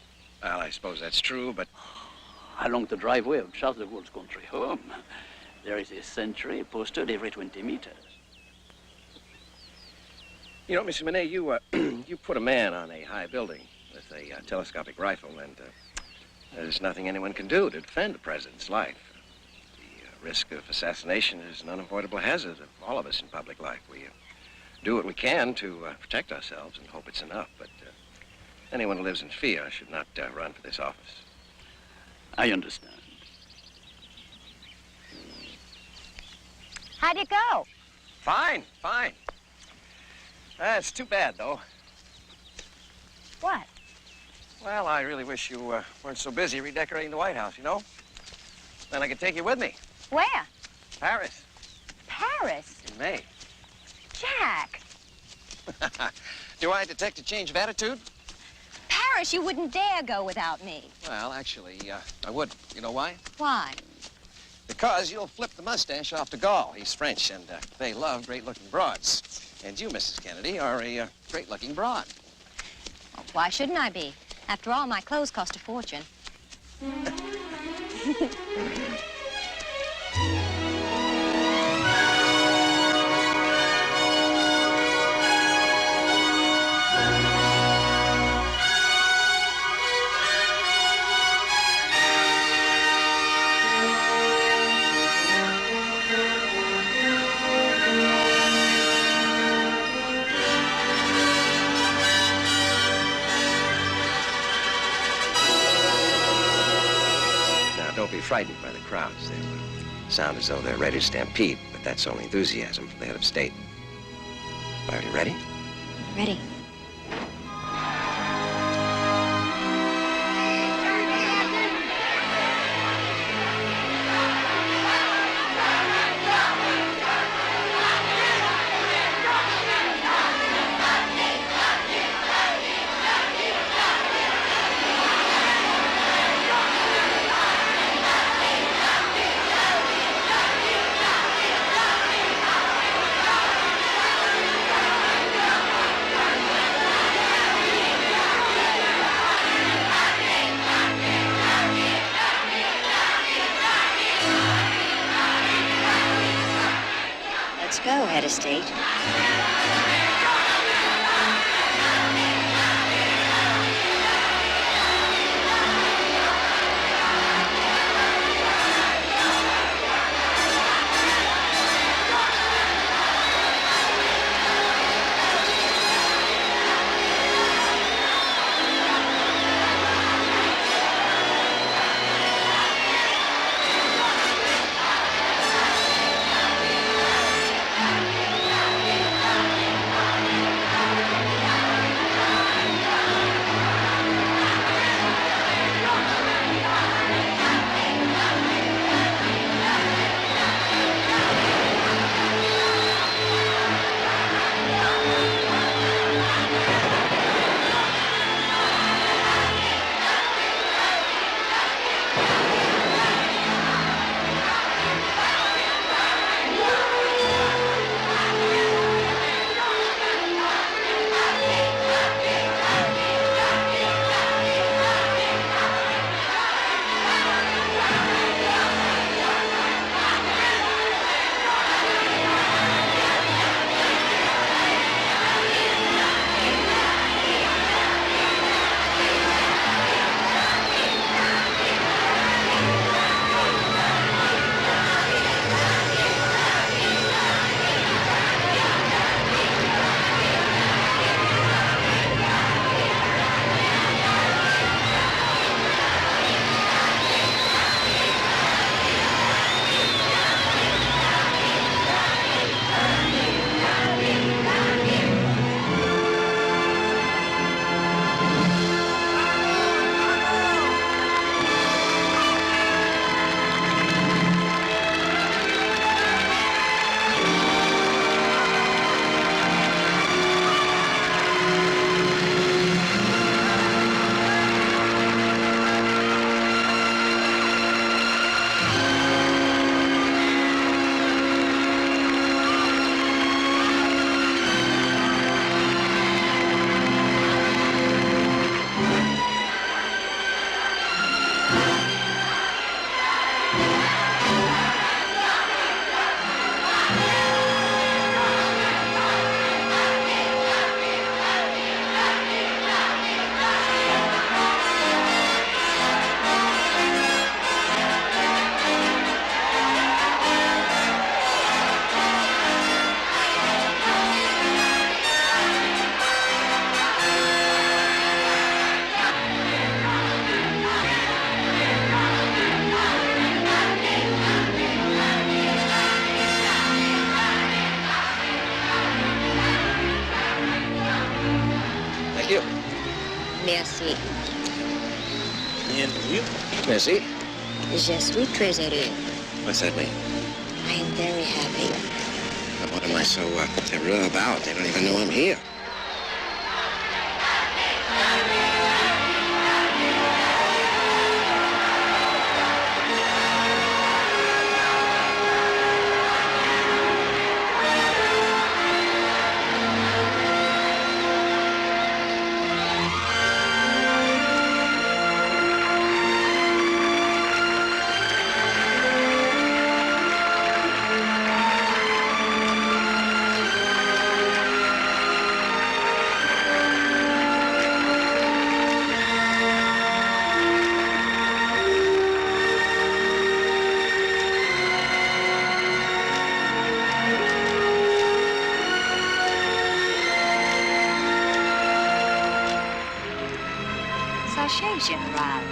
Well, I suppose that's true, but... Along the driveway of Charles de Gaulle's country home, there is a sentry posted every 20 meters. You know, Mr. Monet, you put a man on a high building with a telescopic rifle, and there's nothing anyone can do to defend the president's life. The risk of assassination is an unavoidable hazard of all of us in public life. We do what we can to protect ourselves and hope it's enough, but anyone who lives in fear should not run for this office. I understand. How'd it go? Fine, fine. It's too bad, though. What? Well, I really wish you weren't so busy redecorating the White House, you know? Then I could take you with me. Where? Paris. Paris? In May. Jack. Do I detect a change of attitude? Paris, you wouldn't dare go without me. Well, actually, I would. You know why? Why? Because you'll flip the mustache off to Gaulle. He's French, and they love great-looking broads. And you, Mrs. Kennedy, are a great-looking broad. Well, why shouldn't I be? After all, my clothes cost a fortune. Don't be frightened by the crowds. They'll sound as though they're ready to stampede, but that's only enthusiasm for the head of state. Are you ready? Ready. Let's go, head of state. Merci. Bienvenue. Merci. Je suis très heureux. What's that mean? I am very happy. But what am I so heureux about? They don't even know I'm here. Sachez, Général,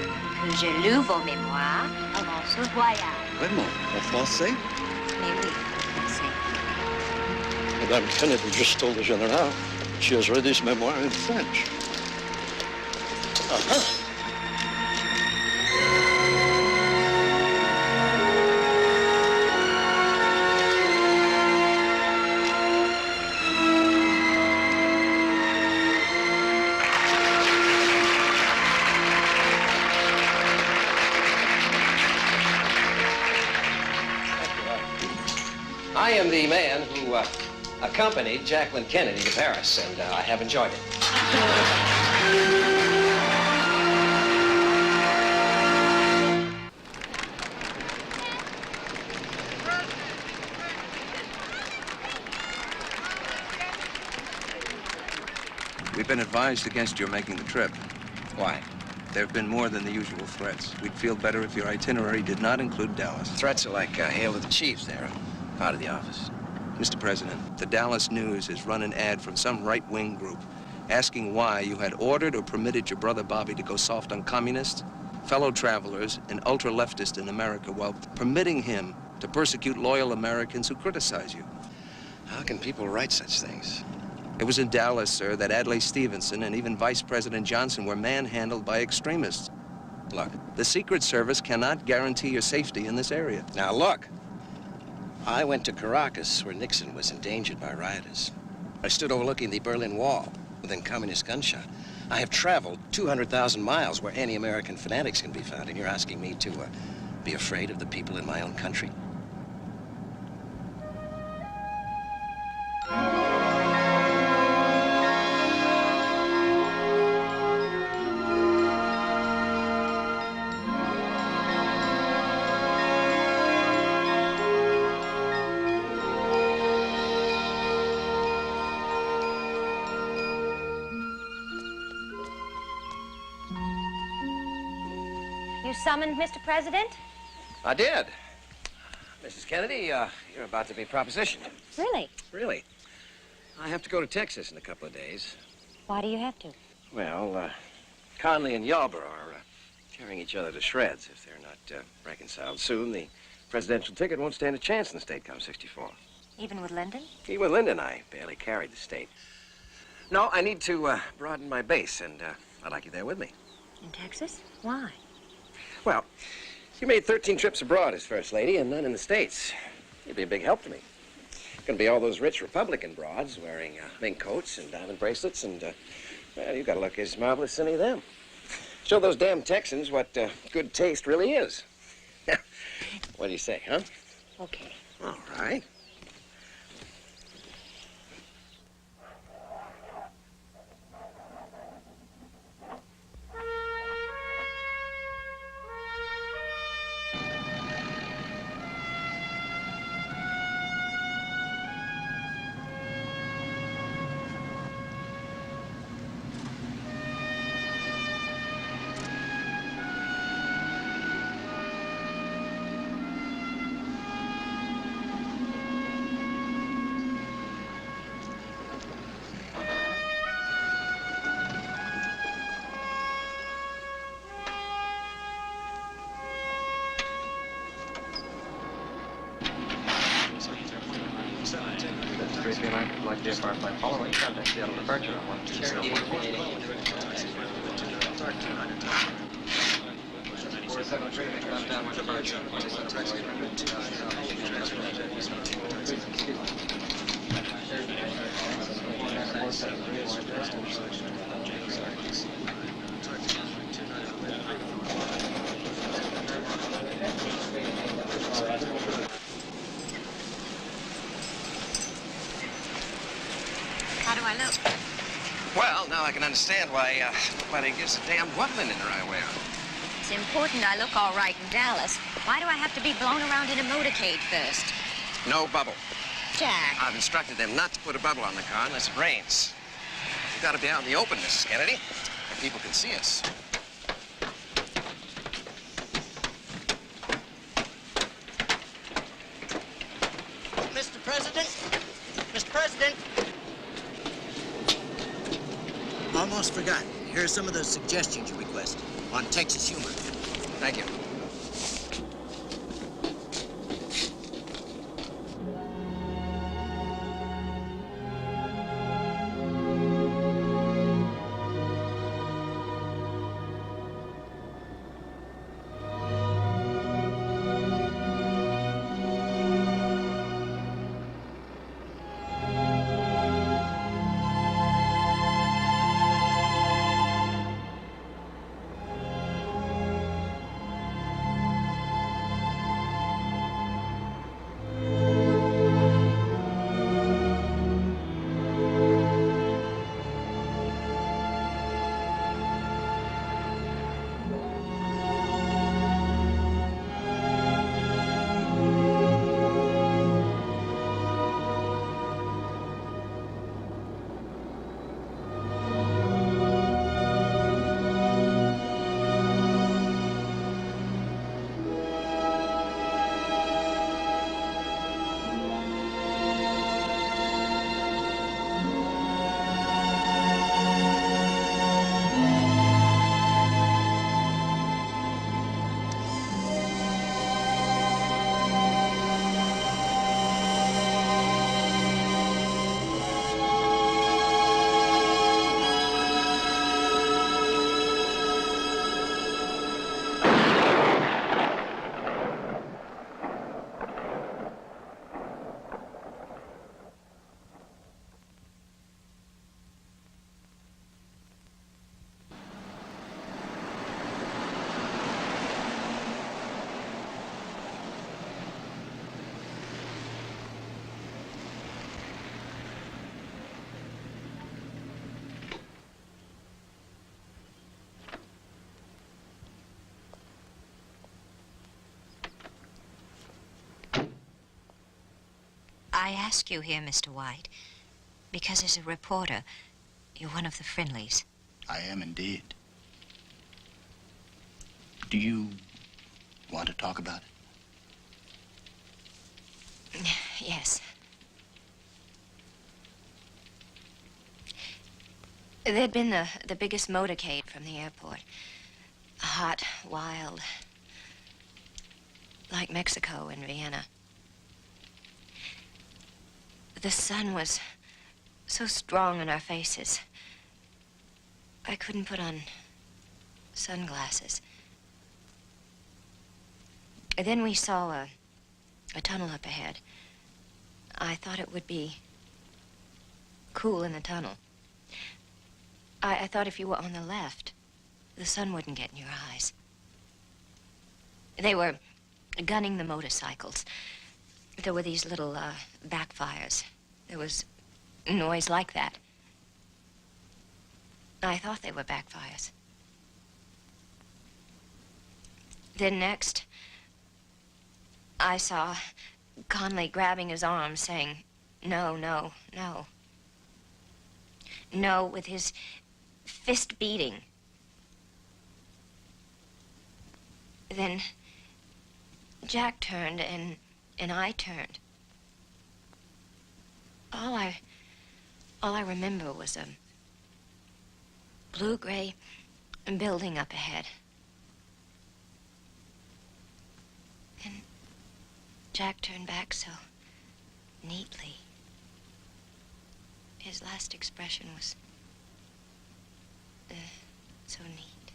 que j'ai lu vos mémoires avant ce voyage. Vraiment? En français? Mais oui, français. Madame Kennedy just told the General she has read his memoir in French. Uh-huh. I am the man who accompanied Jacqueline Kennedy to Paris, and I have enjoyed it. We've been advised against your making the trip. Why? There have been more than the usual threats. We'd feel better if your itinerary did not include Dallas. Threats are like hail to the chiefs there, out of the office. Mr. President, the Dallas News has run an ad from some right-wing group asking why you had ordered or permitted your brother Bobby to go soft on communists, fellow travelers, and ultra-leftists in America while permitting him to persecute loyal Americans who criticize you. How can people write such things? It was in Dallas, sir, that Adlai Stevenson and even Vice President Johnson were manhandled by extremists. Look. The Secret Service cannot guarantee your safety in this area. Now, look. I went to Caracas, where Nixon was endangered by rioters. I stood overlooking the Berlin Wall within communist gunshot. I have traveled 200,000 miles where anti-American fanatics can be found, and you're asking me to be afraid of the people in my own country? You summoned Mr. President? I did. Mrs. Kennedy, you're about to be propositioned. Really? Really. I have to go to Texas in a couple of days. Why do you have to? Well, Conley and Yalber are tearing each other to shreds. If they're not reconciled soon, the presidential ticket won't stand a chance in the state come 64. Even with Lyndon? Even with Lyndon, I barely carried the state. No, I need to broaden my base, and I'd like you there with me. In Texas? Why? Well, you made 13 trips abroad as First Lady and none in the States. You'd be a big help to me. Gonna be all those rich Republican broads wearing mink coats and diamond bracelets, and, well, you gotta look as marvelous as any of them. Show those damn Texans what good taste really is. What do you say, huh? Okay. All right. Like the apartment following contact Seattle departure on 127. How do I look? Well, now I can understand why nobody gives a damn what linen I wear. It's important I look all right in Dallas. Why do I have to be blown around in a motorcade first? No bubble. Jack. I've instructed them not to put a bubble on the car unless it rains. We've got to be out in the open, Mrs. Kennedy, where people can see us. Mr. President? Mr. President? Almost forgot. Here are some of those suggestions you requested on Texas humor. Thank you. I ask you here, Mr. White, because as a reporter, you're one of the friendlies. I am indeed. Do you want to talk about it? Yes. There'd been the biggest motorcade from the airport. Hot, wild, like Mexico and Vienna. The sun was so strong on our faces. I couldn't put on sunglasses. Then we saw a tunnel up ahead. I thought it would be cool in the tunnel. I thought if you were on the left, the sun wouldn't get in your eyes. They were gunning the motorcycles. There were these little backfires. There was noise like that. I thought they were backfires. Then next, I saw Conley grabbing his arm, saying, "No, no, no." No, with his fist beating. Then Jack turned and I turned. All I remember was a blue-gray building up ahead. And Jack turned back so neatly. His last expression was so neat.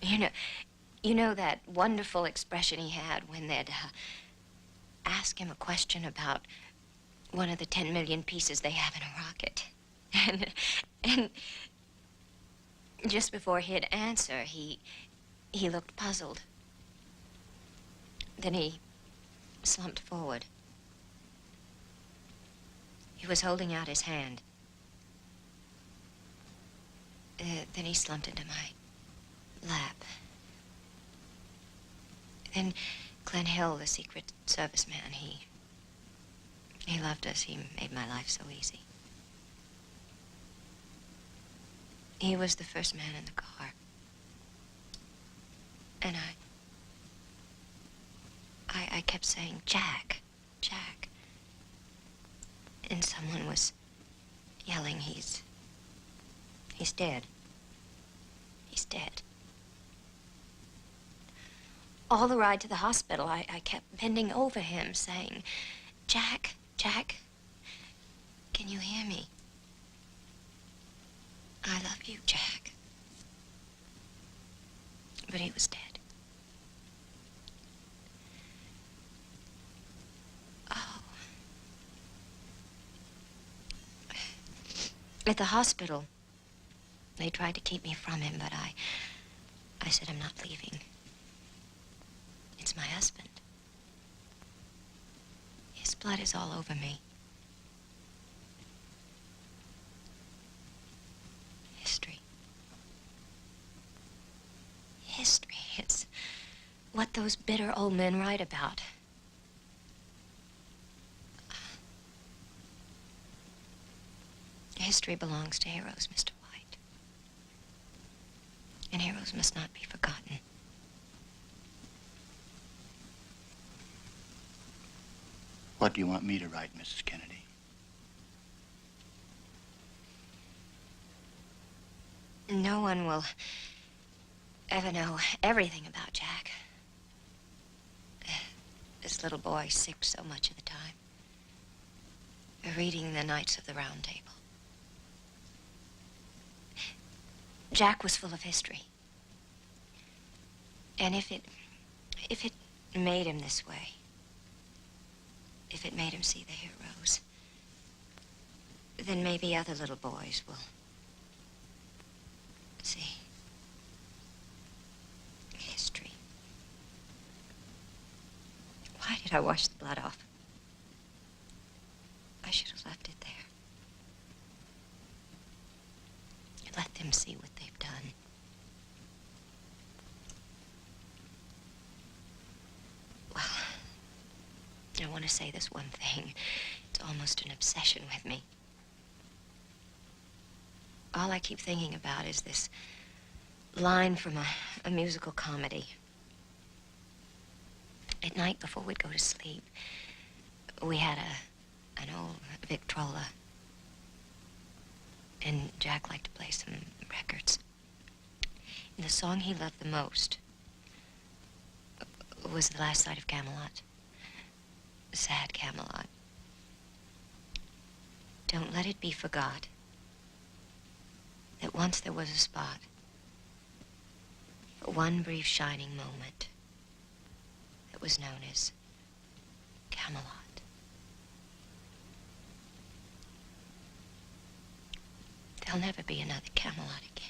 You know, You know that wonderful expression he had when they'd ask him a question about one of the 10 million pieces they have in a rocket. And just before he'd answer, he looked puzzled. Then he slumped forward. He was holding out his hand. Then he slumped into my lap. Then Glenn Hill, the Secret Service man, he loved us. He made my life so easy. He was the first man in the car. And I kept saying, Jack, Jack. And someone was yelling, he's dead. He's dead. All the ride to the hospital, I kept bending over him, saying, Jack, Jack, can you hear me? I love you, Jack. But he was dead. Oh. At the hospital, they tried to keep me from him, but I said I'm not leaving. It's my husband. His blood is all over me. History. History. It's what those bitter old men write about. History belongs to heroes, Mr. White. And heroes must not be forgotten. What do you want me to write, Mrs. Kennedy? No one will ever know everything about Jack. This little boy sick so much of the time. Reading the Knights of the Round Table. Jack was full of history. And if it made him this way, if it made him see the heroes, then maybe other little boys will see history. Why did I wash the blood off? I should have left it there. Let them see what they've done. Well, I want to say this one thing. It's almost an obsession with me. All I keep thinking about is this line from a musical comedy. At night before we'd go to sleep, we had an old Victrola. And Jack liked to play some records. And the song he loved the most was The Last Sight of Camelot. Sad Camelot. Don't let it be forgot that once there was a spot, for one brief shining moment, that was known as Camelot. There'll never be another Camelot again.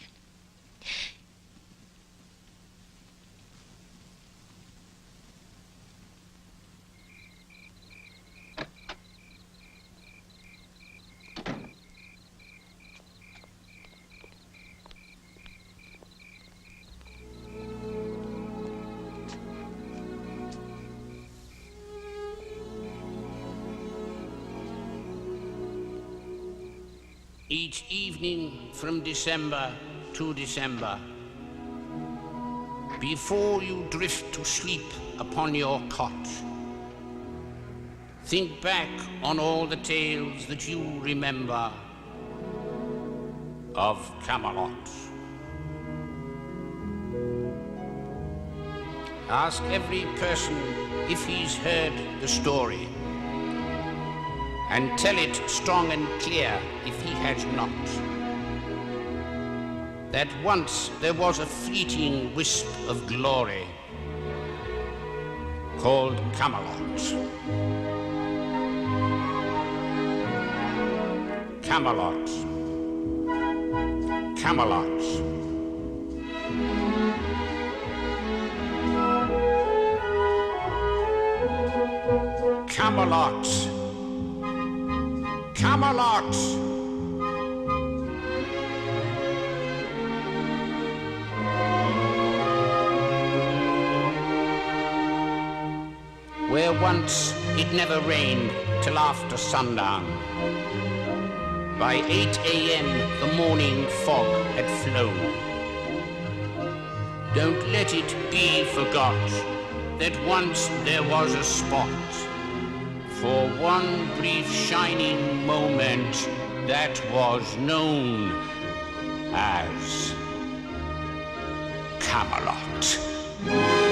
Each evening from December to December, before you drift to sleep upon your cot, think back on all the tales that you remember of Camelot. Ask every person if he's heard the story, and tell it strong and clear if he has not. that once there was a fleeting wisp of glory called Camelot. Camelot. Camelot. Camelot. Camelot. Where once it never rained till after sundown. By 8 a.m. the morning fog had flown. Don't let it be forgot that once there was a spot for one brief shining moment that was known as Camelot.